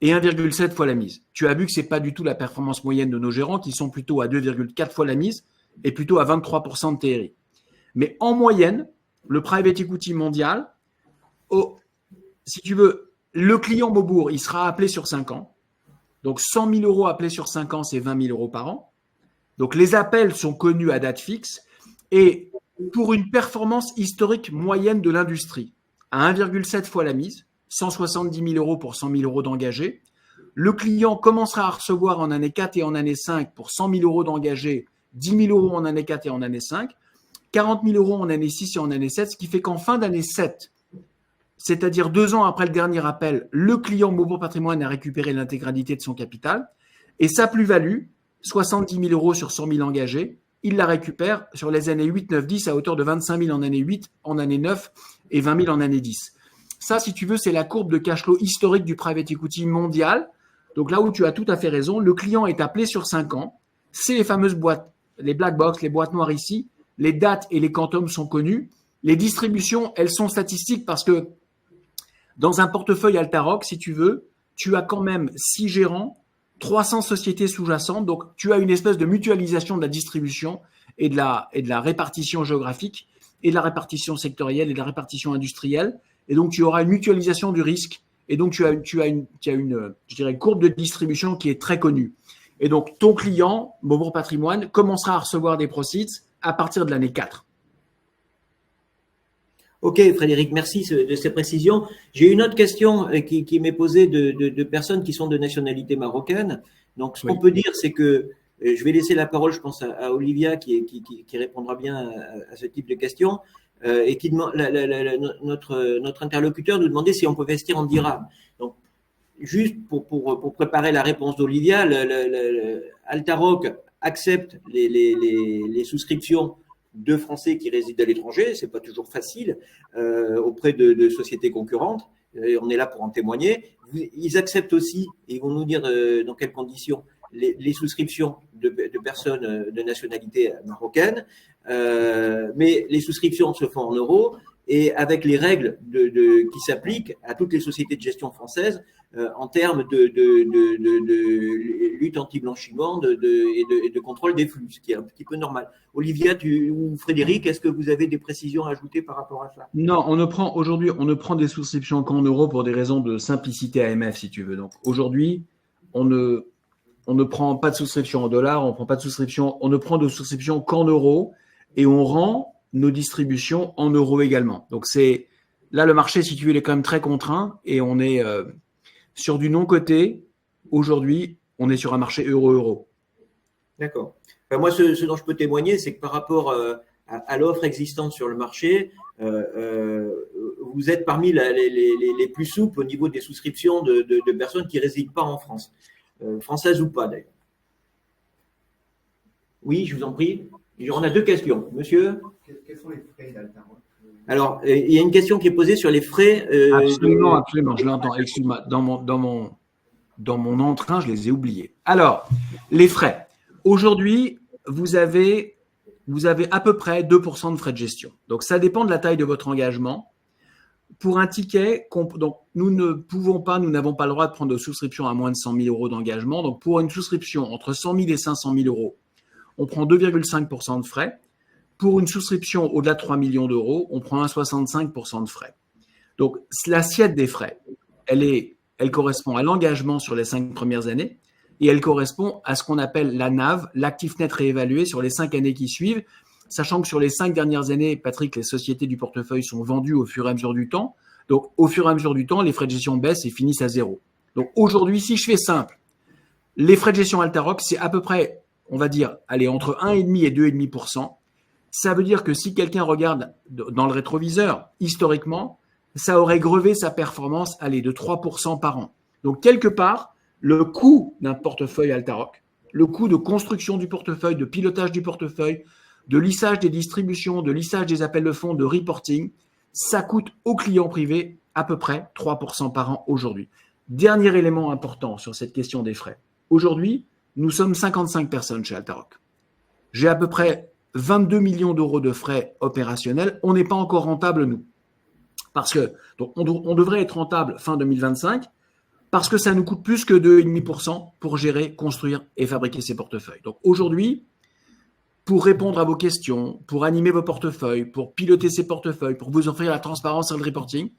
et 1,7 fois la mise. Tu as vu que ce n'est pas du tout la performance moyenne de nos gérants qui sont plutôt à 2,4 fois la mise et plutôt à 23% de TRI. Mais en moyenne, le private equity mondial, si tu veux, le client Beaubourg, il sera appelé sur 5 ans. Donc 100 000 euros appelés sur 5 ans, c'est 20 000 euros par an. Donc les appels sont connus à date fixe et pour une performance historique moyenne de l'industrie, à 1,7 fois la mise, 170 000 euros pour 100 000 euros d'engagés. Le client commencera à recevoir en année 4 et en année 5 pour 100 000 euros d'engagés, 10 000 euros en année 4 et en année 5, 40 000 euros en année 6 et en année 7, ce qui fait qu'en fin d'année 7, c'est-à-dire 2 ans après le dernier appel, le client Beaubourg Patrimoine a récupéré l'intégralité de son capital et sa plus-value, 70 000 euros sur 100 000 engagés, il la récupère sur les années 8, 9, 10 à hauteur de 25 000 en année 8, en année 9 et 20 000 en année 10. Ça, si tu veux, c'est la courbe de cash flow historique du private equity mondial. Donc là où tu as tout à fait raison, le client est appelé sur 5 ans. C'est les fameuses boîtes, les black box, les boîtes noires ici. Les dates et les quantums sont connus. Les distributions, elles sont statistiques parce que dans un portefeuille Altaroc, si tu veux, tu as quand même 6 gérants, 300 sociétés sous-jacentes. Donc, tu as une espèce de mutualisation de la distribution et de la répartition géographique et de la répartition sectorielle et de la répartition industrielle. Et donc, tu auras une mutualisation du risque. Et donc, tu as une je dirais, courbe de distribution qui est très connue. Et donc, ton client, Beaubourg Patrimoine, commencera à recevoir des proceeds à partir de l'année 4.
Ok, Frédéric, merci de ces précisions. J'ai une autre question qui m'est posée de personnes qui sont de nationalité marocaine. Donc, ce qu'on peut dire, c'est que je vais laisser la parole, je pense, à Olivia qui répondra bien à ce type de questions et qui demande notre interlocuteur nous demandait si on peut investir en dirham. Donc, juste pour préparer la réponse d'Olivia, Altaroc accepte les souscriptions de Français qui résident à l'étranger, c'est pas toujours facile, auprès de sociétés concurrentes, et on est là pour en témoigner. Ils acceptent aussi, et ils vont nous dire dans quelles conditions, les souscriptions de personnes de nationalité marocaine, mais les souscriptions se font en euros, et avec les règles qui s'appliquent à toutes les sociétés de gestion françaises en termes de lutte anti-blanchiment et de contrôle des flux, ce qui est un petit peu normal. Olivia ou Frédéric, est-ce que vous avez des précisions à ajouter par rapport à ça?
Non, aujourd'hui, on ne prend des souscriptions qu'en euros pour des raisons de simplicité AMF, si tu veux. Donc aujourd'hui, on ne prend pas de souscription en dollars, on ne prend de souscription qu'en euros, et on rend nos distributions en euros également. Donc là, le marché, si tu veux, il est quand même très contraint, et on est sur du non-coté. Aujourd'hui, on est sur un marché euro-euro.
D'accord. Enfin, moi, ce dont je peux témoigner, c'est que par rapport à l'offre existante sur le marché, vous êtes parmi les plus souples au niveau des souscriptions de personnes qui ne résident pas en France, françaises ou pas d'ailleurs. Oui, je vous en prie. On a deux questions. Monsieur?
Quels sont les frais d'Altaroc?
Alors, il y a une question qui est posée sur les frais.
Absolument, je l'entends. Excuse-moi, dans mon entrain, je les ai oubliés. Alors, les frais. Aujourd'hui, vous avez vous avez à peu près 2% de frais de gestion. Donc, ça dépend de la taille de votre engagement. Pour un ticket, donc nous n'avons pas le droit de prendre de souscription à moins de 100 000 euros d'engagement. Donc, pour une souscription entre 100 000 et 500 000 euros, on prend 2,5% de frais. Pour une souscription au-delà de 3 millions d'euros, on prend 1,65% de frais. Donc, l'assiette des frais, elle correspond à l'engagement sur les 5 premières années et elle correspond à ce qu'on appelle la NAV, l'actif net réévalué sur les 5 années qui suivent, sachant que sur les 5 dernières années, Patrick, les sociétés du portefeuille sont vendues au fur et à mesure du temps. Donc, au fur et à mesure du temps, les frais de gestion baissent et finissent à zéro. Donc, aujourd'hui, si je fais simple, les frais de gestion Altaroc, c'est à peu près, on va dire, entre 1,5 et 2,5%. Ça veut dire que si quelqu'un regarde dans le rétroviseur, historiquement, ça aurait grevé sa performance, de 3% par an. Donc, quelque part, le coût d'un portefeuille Altaroc, le coût de construction du portefeuille, de pilotage du portefeuille, de lissage des distributions, de lissage des appels de fonds, de reporting, ça coûte aux clients privés à peu près 3% par an aujourd'hui. Dernier élément important sur cette question des frais. Aujourd'hui, nous sommes 55 personnes chez Altaroc. J'ai à peu près 22 millions d'euros de frais opérationnels. On n'est pas encore rentable, nous. Parce que donc on devrait être rentable fin 2025 parce que ça nous coûte plus que 2,5% pour gérer, construire et fabriquer ces portefeuilles. Donc aujourd'hui, pour répondre à vos questions, pour animer vos portefeuilles, pour piloter ces portefeuilles, pour vous offrir la transparence et le reporting,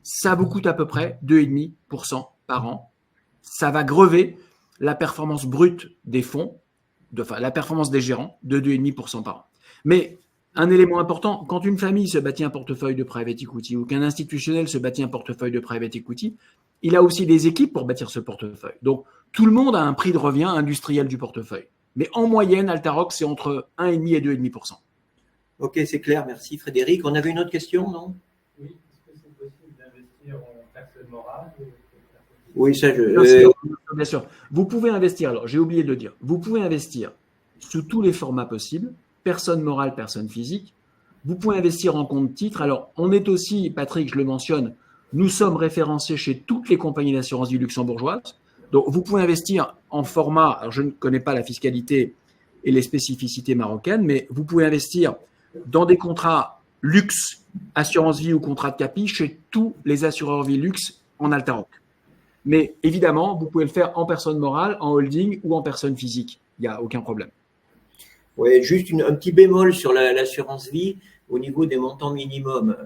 ça vous coûte à peu près 2,5% par an. Ça va grever la performance brute des fonds, la performance des gérants de 2,5% par an. Mais un élément important, quand une famille se bâtit un portefeuille de private equity ou qu'un institutionnel se bâtit un portefeuille de private equity, il a aussi des équipes pour bâtir ce portefeuille. Donc, tout le monde a un prix de revient industriel du portefeuille. Mais en moyenne, Altaroc, c'est entre 1,5 et 2,5%.
Ok, c'est clair. Merci Frédéric. On avait une autre question, non?
Oui, est-ce que c'est possible d'investir en personne morale?
Oui, ça,
Bien sûr. Vous pouvez investir, alors j'ai oublié de le dire, vous pouvez investir sous tous les formats possibles, personne morale, personne physique. Vous pouvez investir en compte titre. Alors, on est aussi, Patrick, je le mentionne, nous sommes référencés chez toutes les compagnies d'assurance vie luxembourgeoises. Donc, vous pouvez investir en format, alors je ne connais pas la fiscalité et les spécificités marocaines, mais vous pouvez investir dans des contrats luxe, assurance vie ou contrat de capi chez tous les assureurs vie luxe en Altaroc. Mais évidemment, vous pouvez le faire en personne morale, en holding ou en personne physique. Il n'y a aucun problème.
Oui, juste un petit bémol sur l'assurance vie au niveau des montants minimums.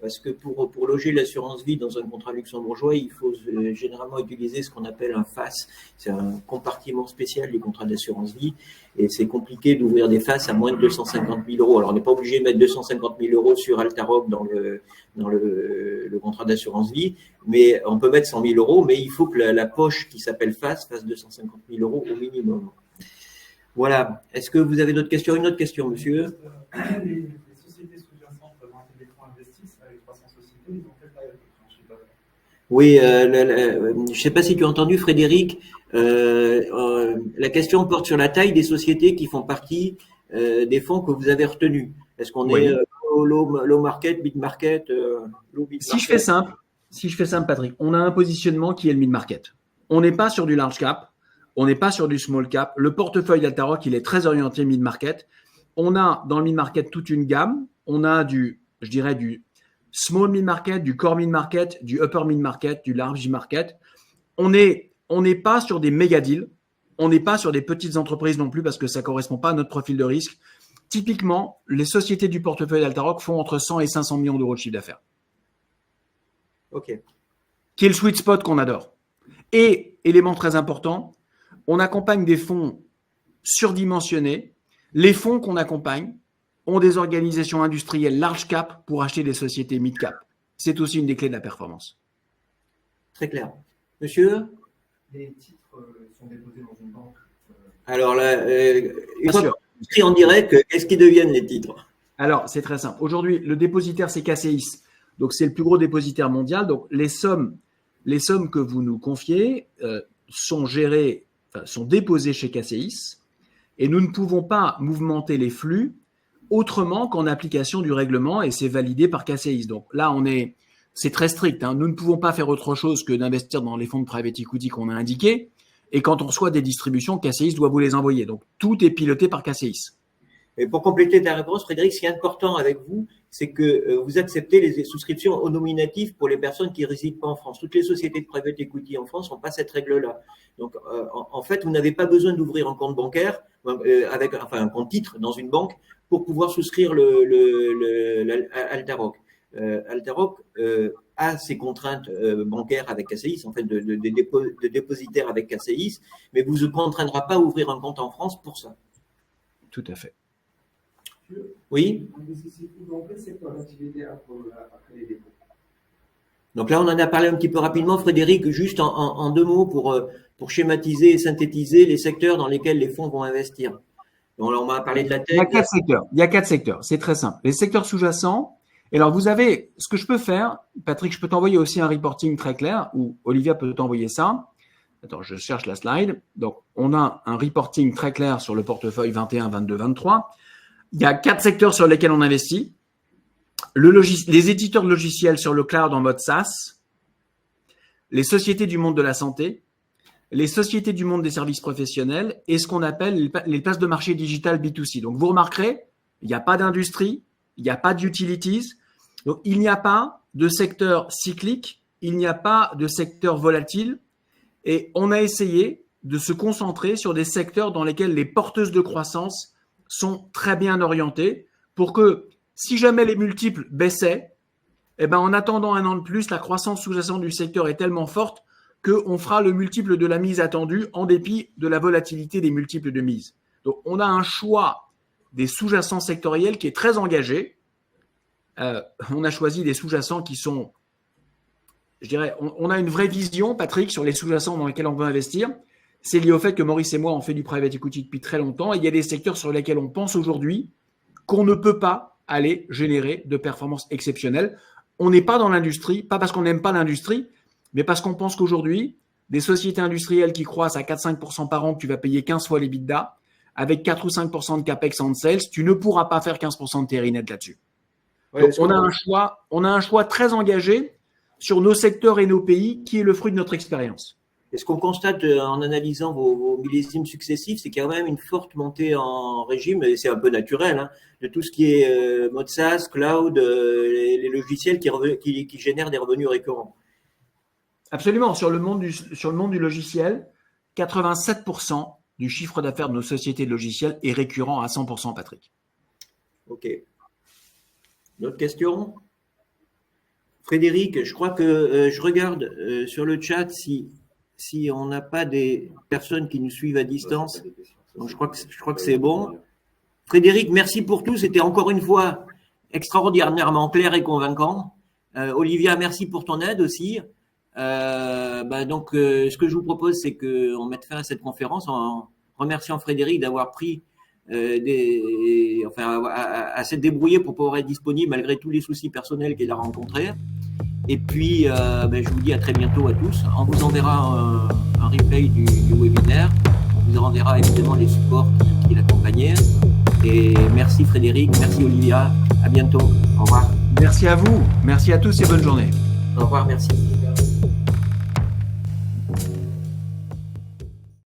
Parce que pour loger l'assurance vie dans un contrat luxembourgeois, il faut généralement utiliser ce qu'on appelle un FAS. C'est un compartiment spécial du contrat d'assurance vie. Et c'est compliqué d'ouvrir des FAS à moins de 250 000 euros. Alors, on n'est pas obligé de mettre 250 000 euros sur Altaroc dans le contrat d'assurance vie, mais on peut mettre 100 000 euros, mais il faut que la poche qui s'appelle FAS fasse 250 000 euros au minimum. Voilà. Est-ce que vous avez d'autres questions? Une autre question, monsieur?
Les sociétés sous-jacentes dans lesquelles les fonds investissent, avec 300 sociétés, ils ont fait taille.
Oui, je ne sais pas si tu as entendu, Frédéric. La question porte sur la taille des sociétés qui font partie des fonds que vous avez retenus. Est-ce qu'on est low market, mid market, low mid market?
Si je fais simple, Patrick, on a un positionnement qui est le mid market. On n'est pas sur du large cap. On n'est pas sur du small cap. Le portefeuille d'Altaroc, il est très orienté mid-market. On a dans le mid-market toute une gamme. On a du small mid-market, du core mid-market, du upper mid-market, du large mid-market. On n'est pas sur des méga deals. On n'est pas sur des petites entreprises non plus parce que ça ne correspond pas à notre profil de risque. Typiquement, les sociétés du portefeuille d'Altaroc font entre 100 et 500 millions d'euros de chiffre d'affaires.
OK.
Qui est le sweet spot qu'on adore. Et, élément très important, on accompagne des fonds surdimensionnés. Les fonds qu'on accompagne ont des organisations industrielles large cap pour acheter des sociétés mid cap. C'est aussi une des clés de la performance.
Très clair. Monsieur?
Les titres sont déposés dans une banque.
Alors là, une fois qu'on est en direct, qu'est-ce qu'ils deviennent les titres?
Alors, c'est très simple. Aujourd'hui, le dépositaire, c'est KCIS. Donc, c'est le plus gros dépositaire mondial. Donc, les sommes que vous nous confiez sont déposées chez KCIS et nous ne pouvons pas mouvementer les flux autrement qu'en application du règlement et c'est validé par KCIS. Donc là, c'est très strict. Nous ne pouvons pas faire autre chose que d'investir dans les fonds de private equity qu'on a indiqués et quand on reçoit des distributions, KCIS doit vous les envoyer. Donc tout est piloté par KCIS.
Et pour compléter ta réponse, Frédéric, ce qui est important avec vous, c'est que vous acceptez les souscriptions au nominatif pour les personnes qui ne résident pas en France. Toutes les sociétés de private equity en France n'ont pas cette règle-là. Donc, en fait, vous n'avez pas besoin d'ouvrir un compte bancaire, un compte titre dans une banque pour pouvoir souscrire Alteroc. Alteroc a ses contraintes bancaires avec KCIS, en fait, de dépositaire avec KCIS, mais vous ne vous contraindra pas à ouvrir un compte en France pour ça.
Tout à fait.
Oui. Donc là, on en a parlé un petit peu rapidement, Frédéric, juste en 2 mots pour schématiser et synthétiser les secteurs dans lesquels les fonds vont investir. Donc là, on m'a parlé de la tech.
Il y a 4 secteurs. C'est très simple. Les secteurs sous-jacents. Et alors, vous avez ce que je peux faire, Patrick, je peux t'envoyer aussi un reporting très clair, ou Olivia peut t'envoyer ça. Attends, je cherche la slide. Donc, on a un reporting très clair sur le portefeuille 21, 22, 23. Il y a 4 secteurs sur lesquels on investit. Les éditeurs de logiciels sur le cloud en mode SaaS, les sociétés du monde de la santé, les sociétés du monde des services professionnels et ce qu'on appelle les places de marché digital B2C. Donc, vous remarquerez, il n'y a pas d'industrie, il n'y a pas d'utilities. Donc, il n'y a pas de secteur cyclique, il n'y a pas de secteur volatile. Et on a essayé de se concentrer sur des secteurs dans lesquels les porteuses de croissance sont très bien orientées pour que, si jamais les multiples baissaient, eh ben, en attendant 1 an de plus, la croissance sous-jacente du secteur est tellement forte qu'on fera le multiple de la mise attendue en dépit de la volatilité des multiples de mise. Donc, on a un choix des sous-jacents sectoriels qui est très engagé. On a choisi des sous-jacents qui sont, je dirais, on a une vraie vision, Patrick, sur les sous-jacents dans lesquels on veut investir. C'est lié au fait que Maurice et moi, on fait du private equity depuis très longtemps. Et il y a des secteurs sur lesquels on pense aujourd'hui qu'on ne peut pas aller générer de performances exceptionnelles. On n'est pas dans l'industrie, pas parce qu'on n'aime pas l'industrie, mais parce qu'on pense qu'aujourd'hui, des sociétés industrielles qui croissent à 4-5% par an, que tu vas payer 15 fois l'EBITDA, avec 4 ou 5% de CAPEX en sales, tu ne pourras pas faire 15% de TRI net là-dessus. Ouais, donc, on a un choix très engagé sur nos secteurs et nos pays qui est le fruit de notre expérience.
Et ce qu'on constate en analysant vos millésimes successifs, c'est qu'il y a quand même une forte montée en régime, et c'est un peu naturel, hein, de tout ce qui est mode SaaS, cloud, les logiciels qui génèrent des revenus récurrents.
Absolument. Sur le monde du logiciel, 87% du chiffre d'affaires de nos sociétés de logiciels est récurrent à 100%, Patrick.
OK. D'autres questions ? Frédéric, je crois que je regarde sur le chat si on n'a pas des personnes qui nous suivent à distance. Donc, je crois que c'est bon. Frédéric, merci pour tout. C'était encore une fois extraordinairement clair et convaincant. Olivia, merci pour ton aide aussi. Donc, ce que je vous propose, c'est qu'on mette fin à cette conférence en remerciant Frédéric d'avoir pris à s'être débrouillé pour pouvoir être disponible malgré tous les soucis personnels qu'il a rencontrés. Et puis, je vous dis à très bientôt à tous. On vous enverra un replay du webinaire. On vous enverra évidemment les supports qui l'accompagnaient. Et merci Frédéric, merci Olivia. À bientôt. Au revoir.
Merci à vous. Merci à tous et bonne journée.
Au revoir, merci.